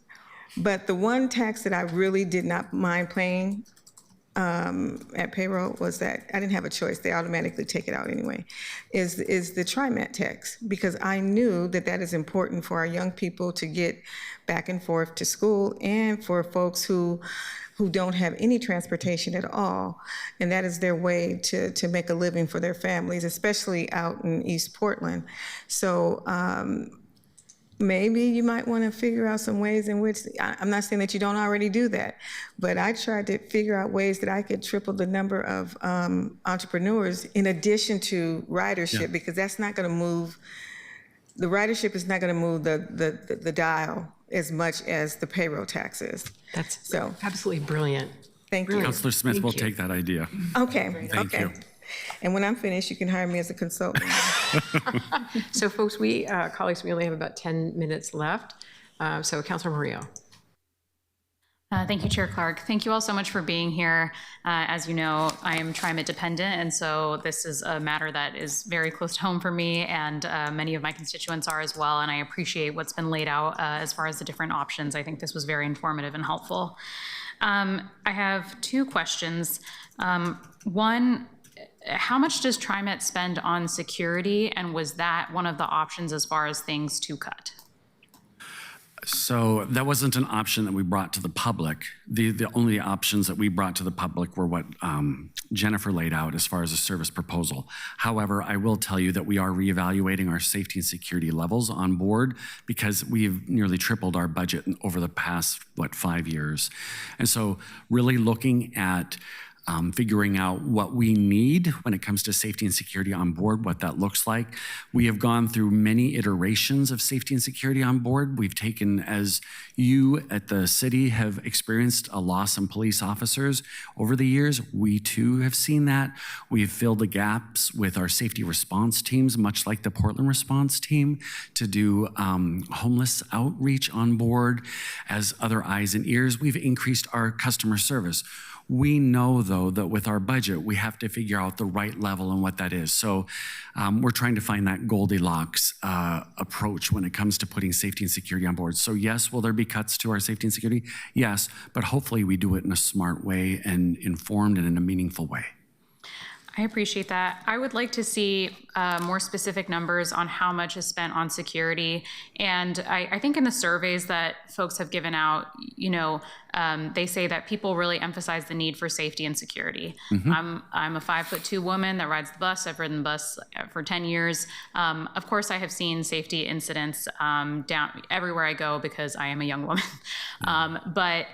but the one tax that I really did not mind paying at payroll was that I didn't have a choice. They automatically take it out anyway, is the TriMet tax, because I knew that is important for our young people to get back and forth to school, and for folks who don't have any transportation at all. And that is their way to make a living for their families, especially out in East Portland. So, maybe you might want to figure out some ways in which, I'm not saying that you don't already do that, but I tried to figure out ways that I could triple the number of entrepreneurs in addition to ridership, because that's not going to move, the ridership is not going to move the dial as much as the payroll tax is. That's so absolutely brilliant. Thank you. Councilor Smith Thank will you. take that idea. Okay. Thank you. And when I'm finished, you can hire me as a consultant. So folks, colleagues, we only have about 10 minutes left. So Councilor Murillo. Thank you, Chair Clark. Thank you all so much for being here. As you know, I am TriMet dependent, and so this is a matter that is very close to home for me, and many of my constituents are as well, and I appreciate what's been laid out as far as the different options. I think this was very informative and helpful. I have two questions. One, how much does TriMet spend on security, and was that one of the options as far as things to cut? So that wasn't an option that we brought to the public. The only options that we brought to the public were what Jennifer laid out as far as a service proposal. However, I will tell you that we are reevaluating our safety and security levels on board, because we've nearly tripled our budget over the past, 5 years. And so really looking at figuring out what we need when it comes to safety and security on board, what that looks like. We have gone through many iterations of safety and security on board. We've taken, as you at the city have experienced a loss in police officers over the years, we too have seen that. We've filled the gaps with our safety response teams, much like the Portland response team, to do homeless outreach on board as other eyes and ears. We've increased our customer service. We know, though, that with our budget, we have to figure out the right level and what that is. So we're trying to find that Goldilocks approach when it comes to putting safety and security on board. So yes, will there be cuts to our safety and security? Yes, but hopefully we do it in a smart way and informed and in a meaningful way. I appreciate that. I would like to see more specific numbers on how much is spent on security. And I think in the surveys that folks have given out, they say that people really emphasize the need for safety and security. I'm a 5'2" woman that rides the bus. I've ridden the bus for 10 years. Of course, I have seen safety incidents down everywhere I go because I am a young woman. But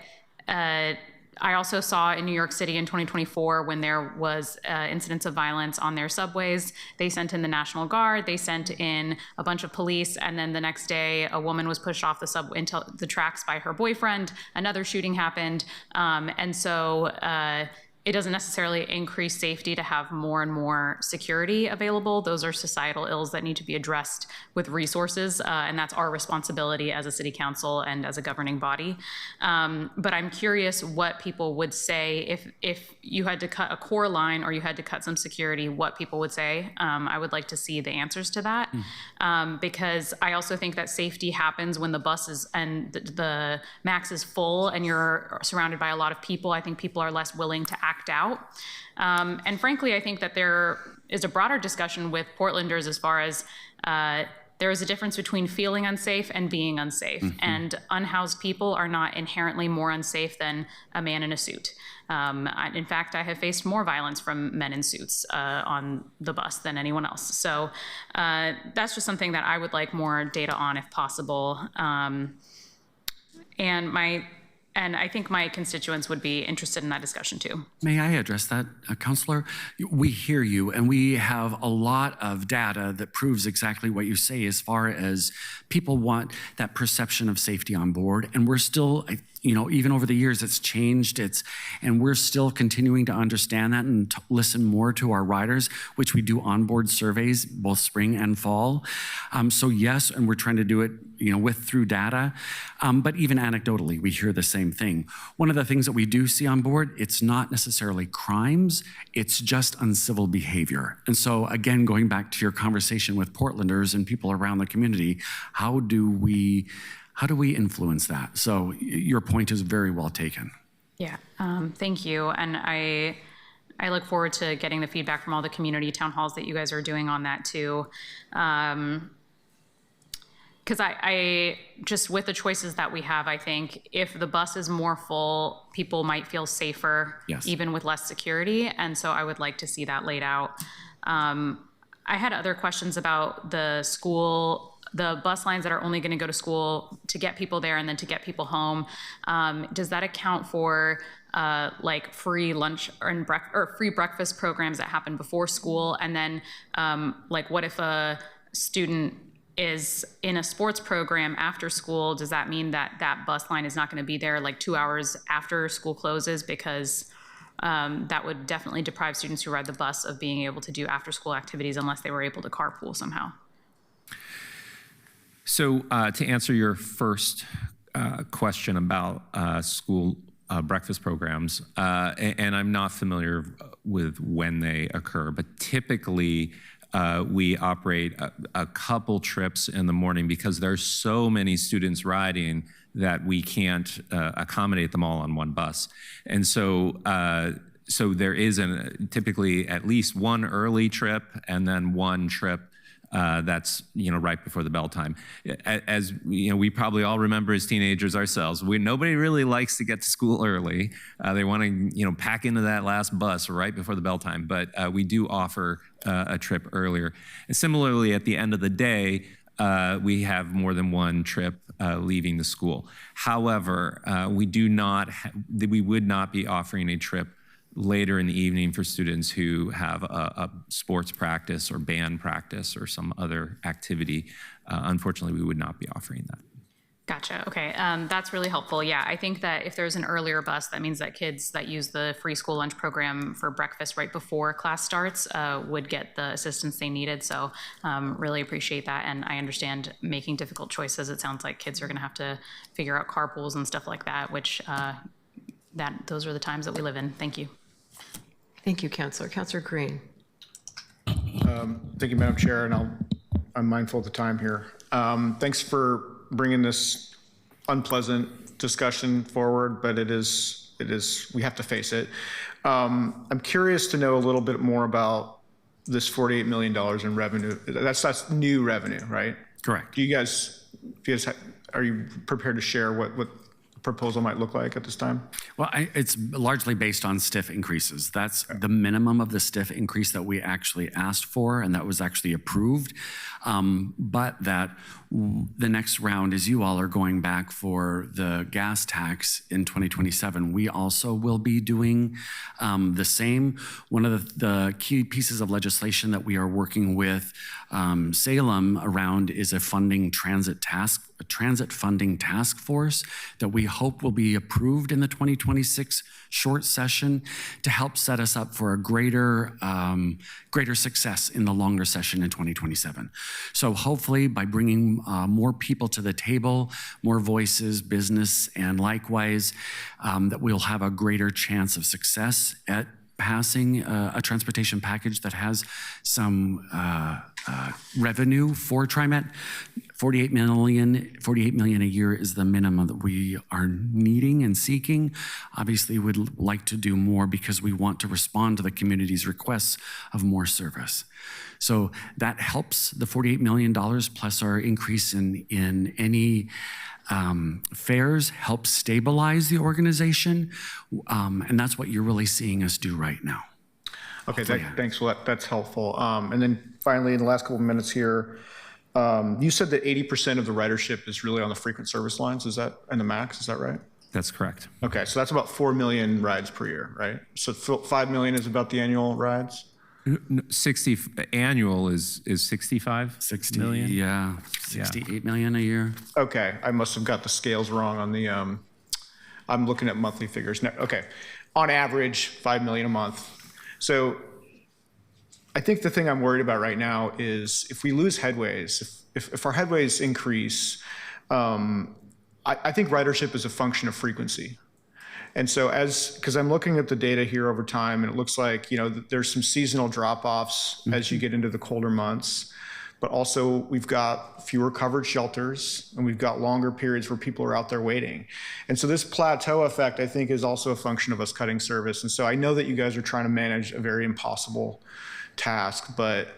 I also saw in New York City in 2024 when there was incidents of violence on their subways, they sent in the National Guard, they sent in a bunch of police, and then the next day a woman was pushed off the subway into the tracks by her boyfriend. Another shooting happened, and so it doesn't necessarily increase safety to have more and more security available. Those are societal ills that need to be addressed with resources, and that's our responsibility as a city council and as a governing body. But I'm curious what people would say if you had to cut a core line or you had to cut some security, what people would say. I would like to see the answers to that, because I also think that safety happens when the bus is and the max is full and you're surrounded by a lot of people. I think people are less willing to act out. And frankly, I think that there is a broader discussion with Portlanders as far as there is a difference between feeling unsafe and being unsafe. And unhoused people are not inherently more unsafe than a man in a suit. In fact, I have faced more violence from men in suits on the bus than anyone else. So that's just something that I would like more data on if possible. And I think my constituents would be interested in that discussion too. May I address that, Councilor? We hear you, and we have a lot of data that proves exactly what you say as far as people want that perception of safety on board. And we're still, even over the years, it's changed. And we're still continuing to understand that and listen more to our riders, which we do onboard surveys, both spring and fall. So yes, and we're trying to do it, through data. But even anecdotally, we hear the same thing. One of the things that we do see on board, it's not necessarily crimes, it's just uncivil behavior. And so again, going back to your conversation with Portlanders and people around the community, how do we influence that? So your point is very well taken. Yeah, thank you. And I look forward to getting the feedback from all the community town halls that you guys are doing on that too. Because I just with the choices that we have, I think if the bus is more full, people might feel safer, even with less security. And so I would like to see that laid out. I had other questions about the bus lines that are only going to go to school to get people there and then to get people home. Does that account for like free lunch or free breakfast programs that happen before school? And then like what if a student is in a sports program after school? Does that mean that that bus line is not going to be there like 2 hours after school closes? Because that would definitely deprive students who ride the bus of being able to do after school activities unless they were able to carpool somehow. So to answer your first question about school breakfast programs, and I'm not familiar with when they occur, but typically we operate a couple trips in the morning because there's so many students riding that we can't accommodate them all on one bus. And so there is typically at least one early trip and then one trip that's right before the bell time. As we probably all remember as teenagers ourselves, nobody really likes to get to school early. They want to pack into that last bus right before the bell time. But we do offer a trip earlier. And similarly, at the end of the day, we have more than one trip leaving the school. However, we would not be offering a trip later in the evening for students who have a sports practice or band practice or some other activity. Unfortunately, we would not be offering that. Gotcha. Okay. That's really helpful. Yeah. I think that if there's an earlier bus, that means that kids that use the free school lunch program for breakfast right before class starts would get the assistance they needed. So really appreciate that. And I understand making difficult choices. It sounds like kids are going to have to figure out carpools and stuff like that, which those are the times that we live in. Thank you. Thank you, Councilor. Councilor Green. Thank you, Madam Chair, and I'm mindful of the time here. Thanks for bringing this unpleasant discussion forward, but it is we have to face it. I'm curious to know a little bit more about this $48 million in revenue. That's new revenue, right? Correct. Are you prepared to share what the proposal might look like at this time? Well, it's largely based on STIF increases. That's the minimum of the STIF increase that we actually asked for and that was actually approved. But that the next round is you all are going back for the gas tax in 2027. We also will be doing the same. One of the key pieces of legislation that we are working with Salem around is a transit funding task force that we hope will be approved in the 2026 short session to help set us up for a greater success in the longer session in 2027. So hopefully by bringing more people to the table, more voices, business, and likewise, that we'll have a greater chance of success at passing a transportation package that has some revenue for TriMet. 48 million a year is the minimum that we are needing and seeking. Obviously, we'd like to do more because we want to respond to the community's requests of more service. So that helps the $48 million plus our increase in any fares helps stabilize the organization. And that's what you're really seeing us do right now. Okay, thanks. Well, that's helpful. And then finally, in the last couple of minutes here, you said that 80% of the ridership is really on the frequent service lines. Is that, and the MAX, is that right? That's correct. Okay, so that's about 4 million rides per year, right? So 5 million is about the annual rides? 60 annual is 65 60 million? Yeah, 68 million a year. Okay, I must have got the scales wrong on the, I'm looking at monthly figures now. Okay, on average, 5 million a month. So I think the thing I'm worried about right now is if we lose headways, if our headways increase, I think ridership is a function of frequency. And so because I'm looking at the data here over time, and it looks like, there's some seasonal drop-offs as you get into the colder months, but also we've got fewer covered shelters and we've got longer periods where people are out there waiting. And so this plateau effect, I think, is also a function of us cutting service. And so I know that you guys are trying to manage a very impossible task, but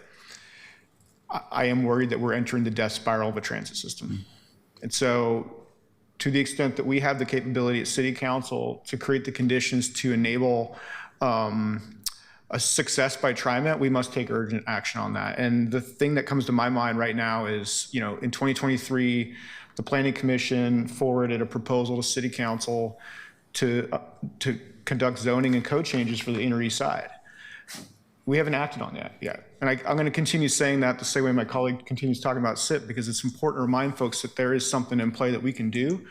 I am worried that we're entering the death spiral of a transit system. And so to the extent that we have the capability at City Council to create the conditions to enable a success by TriMet, we must take urgent action on that. And the thing that comes to my mind right now is, in 2023, the Planning Commission forwarded a proposal to City Council to conduct zoning and code changes for the Inner East Side. We haven't acted on that yet. And I'm going to continue saying that the same way my colleague continues talking about SIP, because it's important to remind folks that there is something in play that we can do.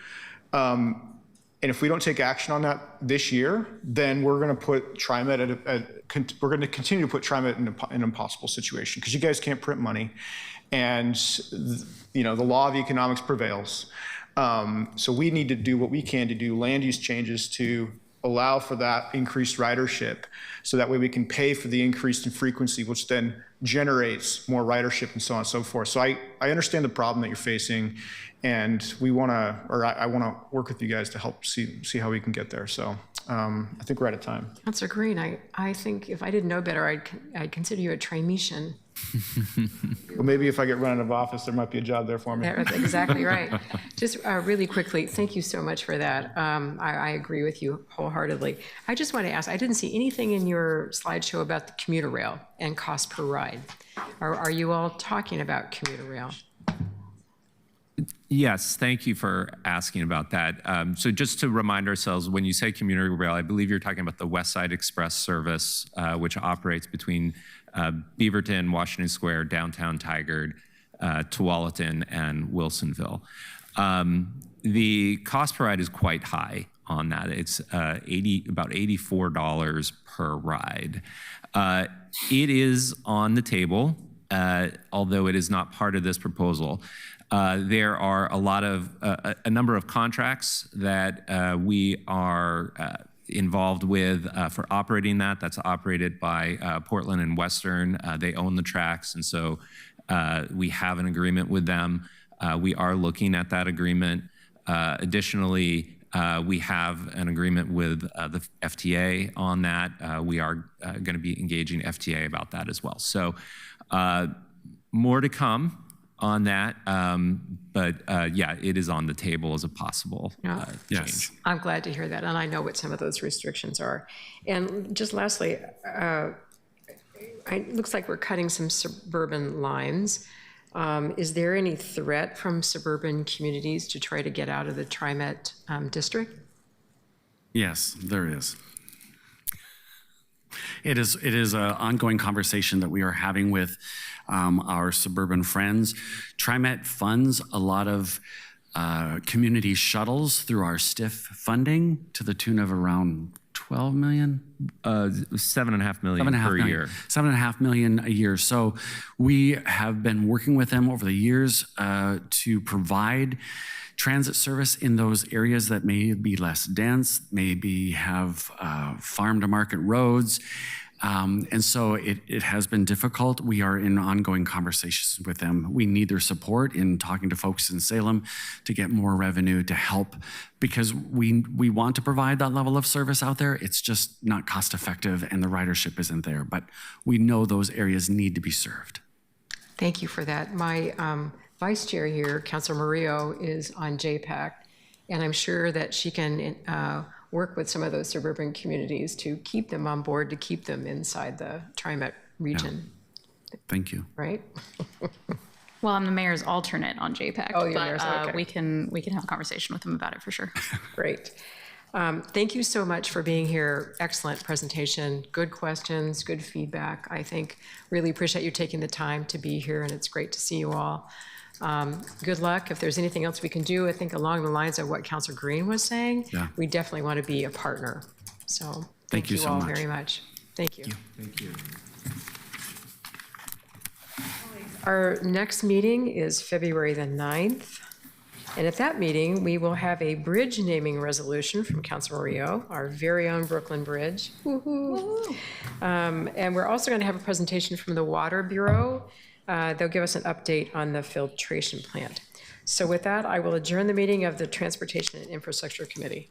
And if we don't take action on that this year, then we're going to put TriMet we're going to continue to put TriMet in an impossible situation, because you guys can't print money, and the law of economics prevails. So we need to do what we can to do land use changes to allow for that increased ridership, so that way we can pay for the increase in frequency, which then generates more ridership and so on and so forth. So I understand the problem that you're facing, and I want to work with you guys to help see how we can get there. So I think we're out of time. Councilor Green, I think if I didn't know better, I'd consider you a Train-mission. Well, maybe if I get run out of office, there might be a job there for me. That's exactly right. Just really quickly, thank you so much for that. I agree with you wholeheartedly. I just want to ask, I didn't see anything in your slideshow about the commuter rail and cost per ride. Are you all talking about commuter rail? Yes, thank you for asking about that. So just to remind ourselves, when you say commuter rail, I believe you're talking about the West Side Express service, which operates between Beaverton, Washington Square, downtown Tigard, Tualatin, and Wilsonville. The cost per ride is quite high on that. It's about $84 per ride. It is on the table, although it is not part of this proposal. There are a number of contracts that we are involved with for operating that. That's operated by Portland and Western. They own the tracks, and so we have an agreement with them. We are looking at that agreement. Additionally, We have an agreement with the FTA on that. We are going to be engaging FTA about that as well. So more to come on that, but yeah, it is on the table as a possible change. I'm glad to hear that, and I know what some of those restrictions are. And just lastly, it looks like we're cutting some suburban lines. Is there any threat from suburban communities to try to get out of the TriMet district? Yes, there is. It is an ongoing conversation that we are having with our suburban friends. TriMet funds a lot of community shuttles through our STIF funding to the tune of around 12 million? $7.5 million per year. $7.5 million a year. So we have been working with them over the years to provide transit service in those areas that may be less dense, maybe have farm-to-market roads. And so it has been difficult. We are in ongoing conversations with them. We need their support in talking to folks in Salem to get more revenue to help, because we want to provide that level of service out there. It's just not cost effective and the ridership isn't there. But we know those areas need to be served. Thank you for that. My vice chair here, Councilor Murillo, is on JPAC, and I'm sure that she can work with some of those suburban communities to keep them on board, to keep them inside the TriMet region. Yeah. Thank you. Right? Well, I'm the mayor's alternate on JPAC, Oh, you're but mayor's, okay. we can have a conversation with them about it for sure. Great. Thank you so much for being here. Excellent presentation, good questions, good feedback. I think really appreciate you taking the time to be here, and it's great to see you all. Good luck. If there's anything else we can do, I think along the lines of what Councilor Green was saying, we definitely want to be a partner. So thank you so all much. very much. Thank you. Thank you. Our next meeting is February the 9th. And at that meeting, we will have a bridge naming resolution from Councilor Murillo, our very own Brooklyn Bridge. Woo-hoo. And we're also going to have a presentation from the Water Bureau. They'll give us an update on the filtration plant. So with that, I will adjourn the meeting of the Transportation and Infrastructure Committee.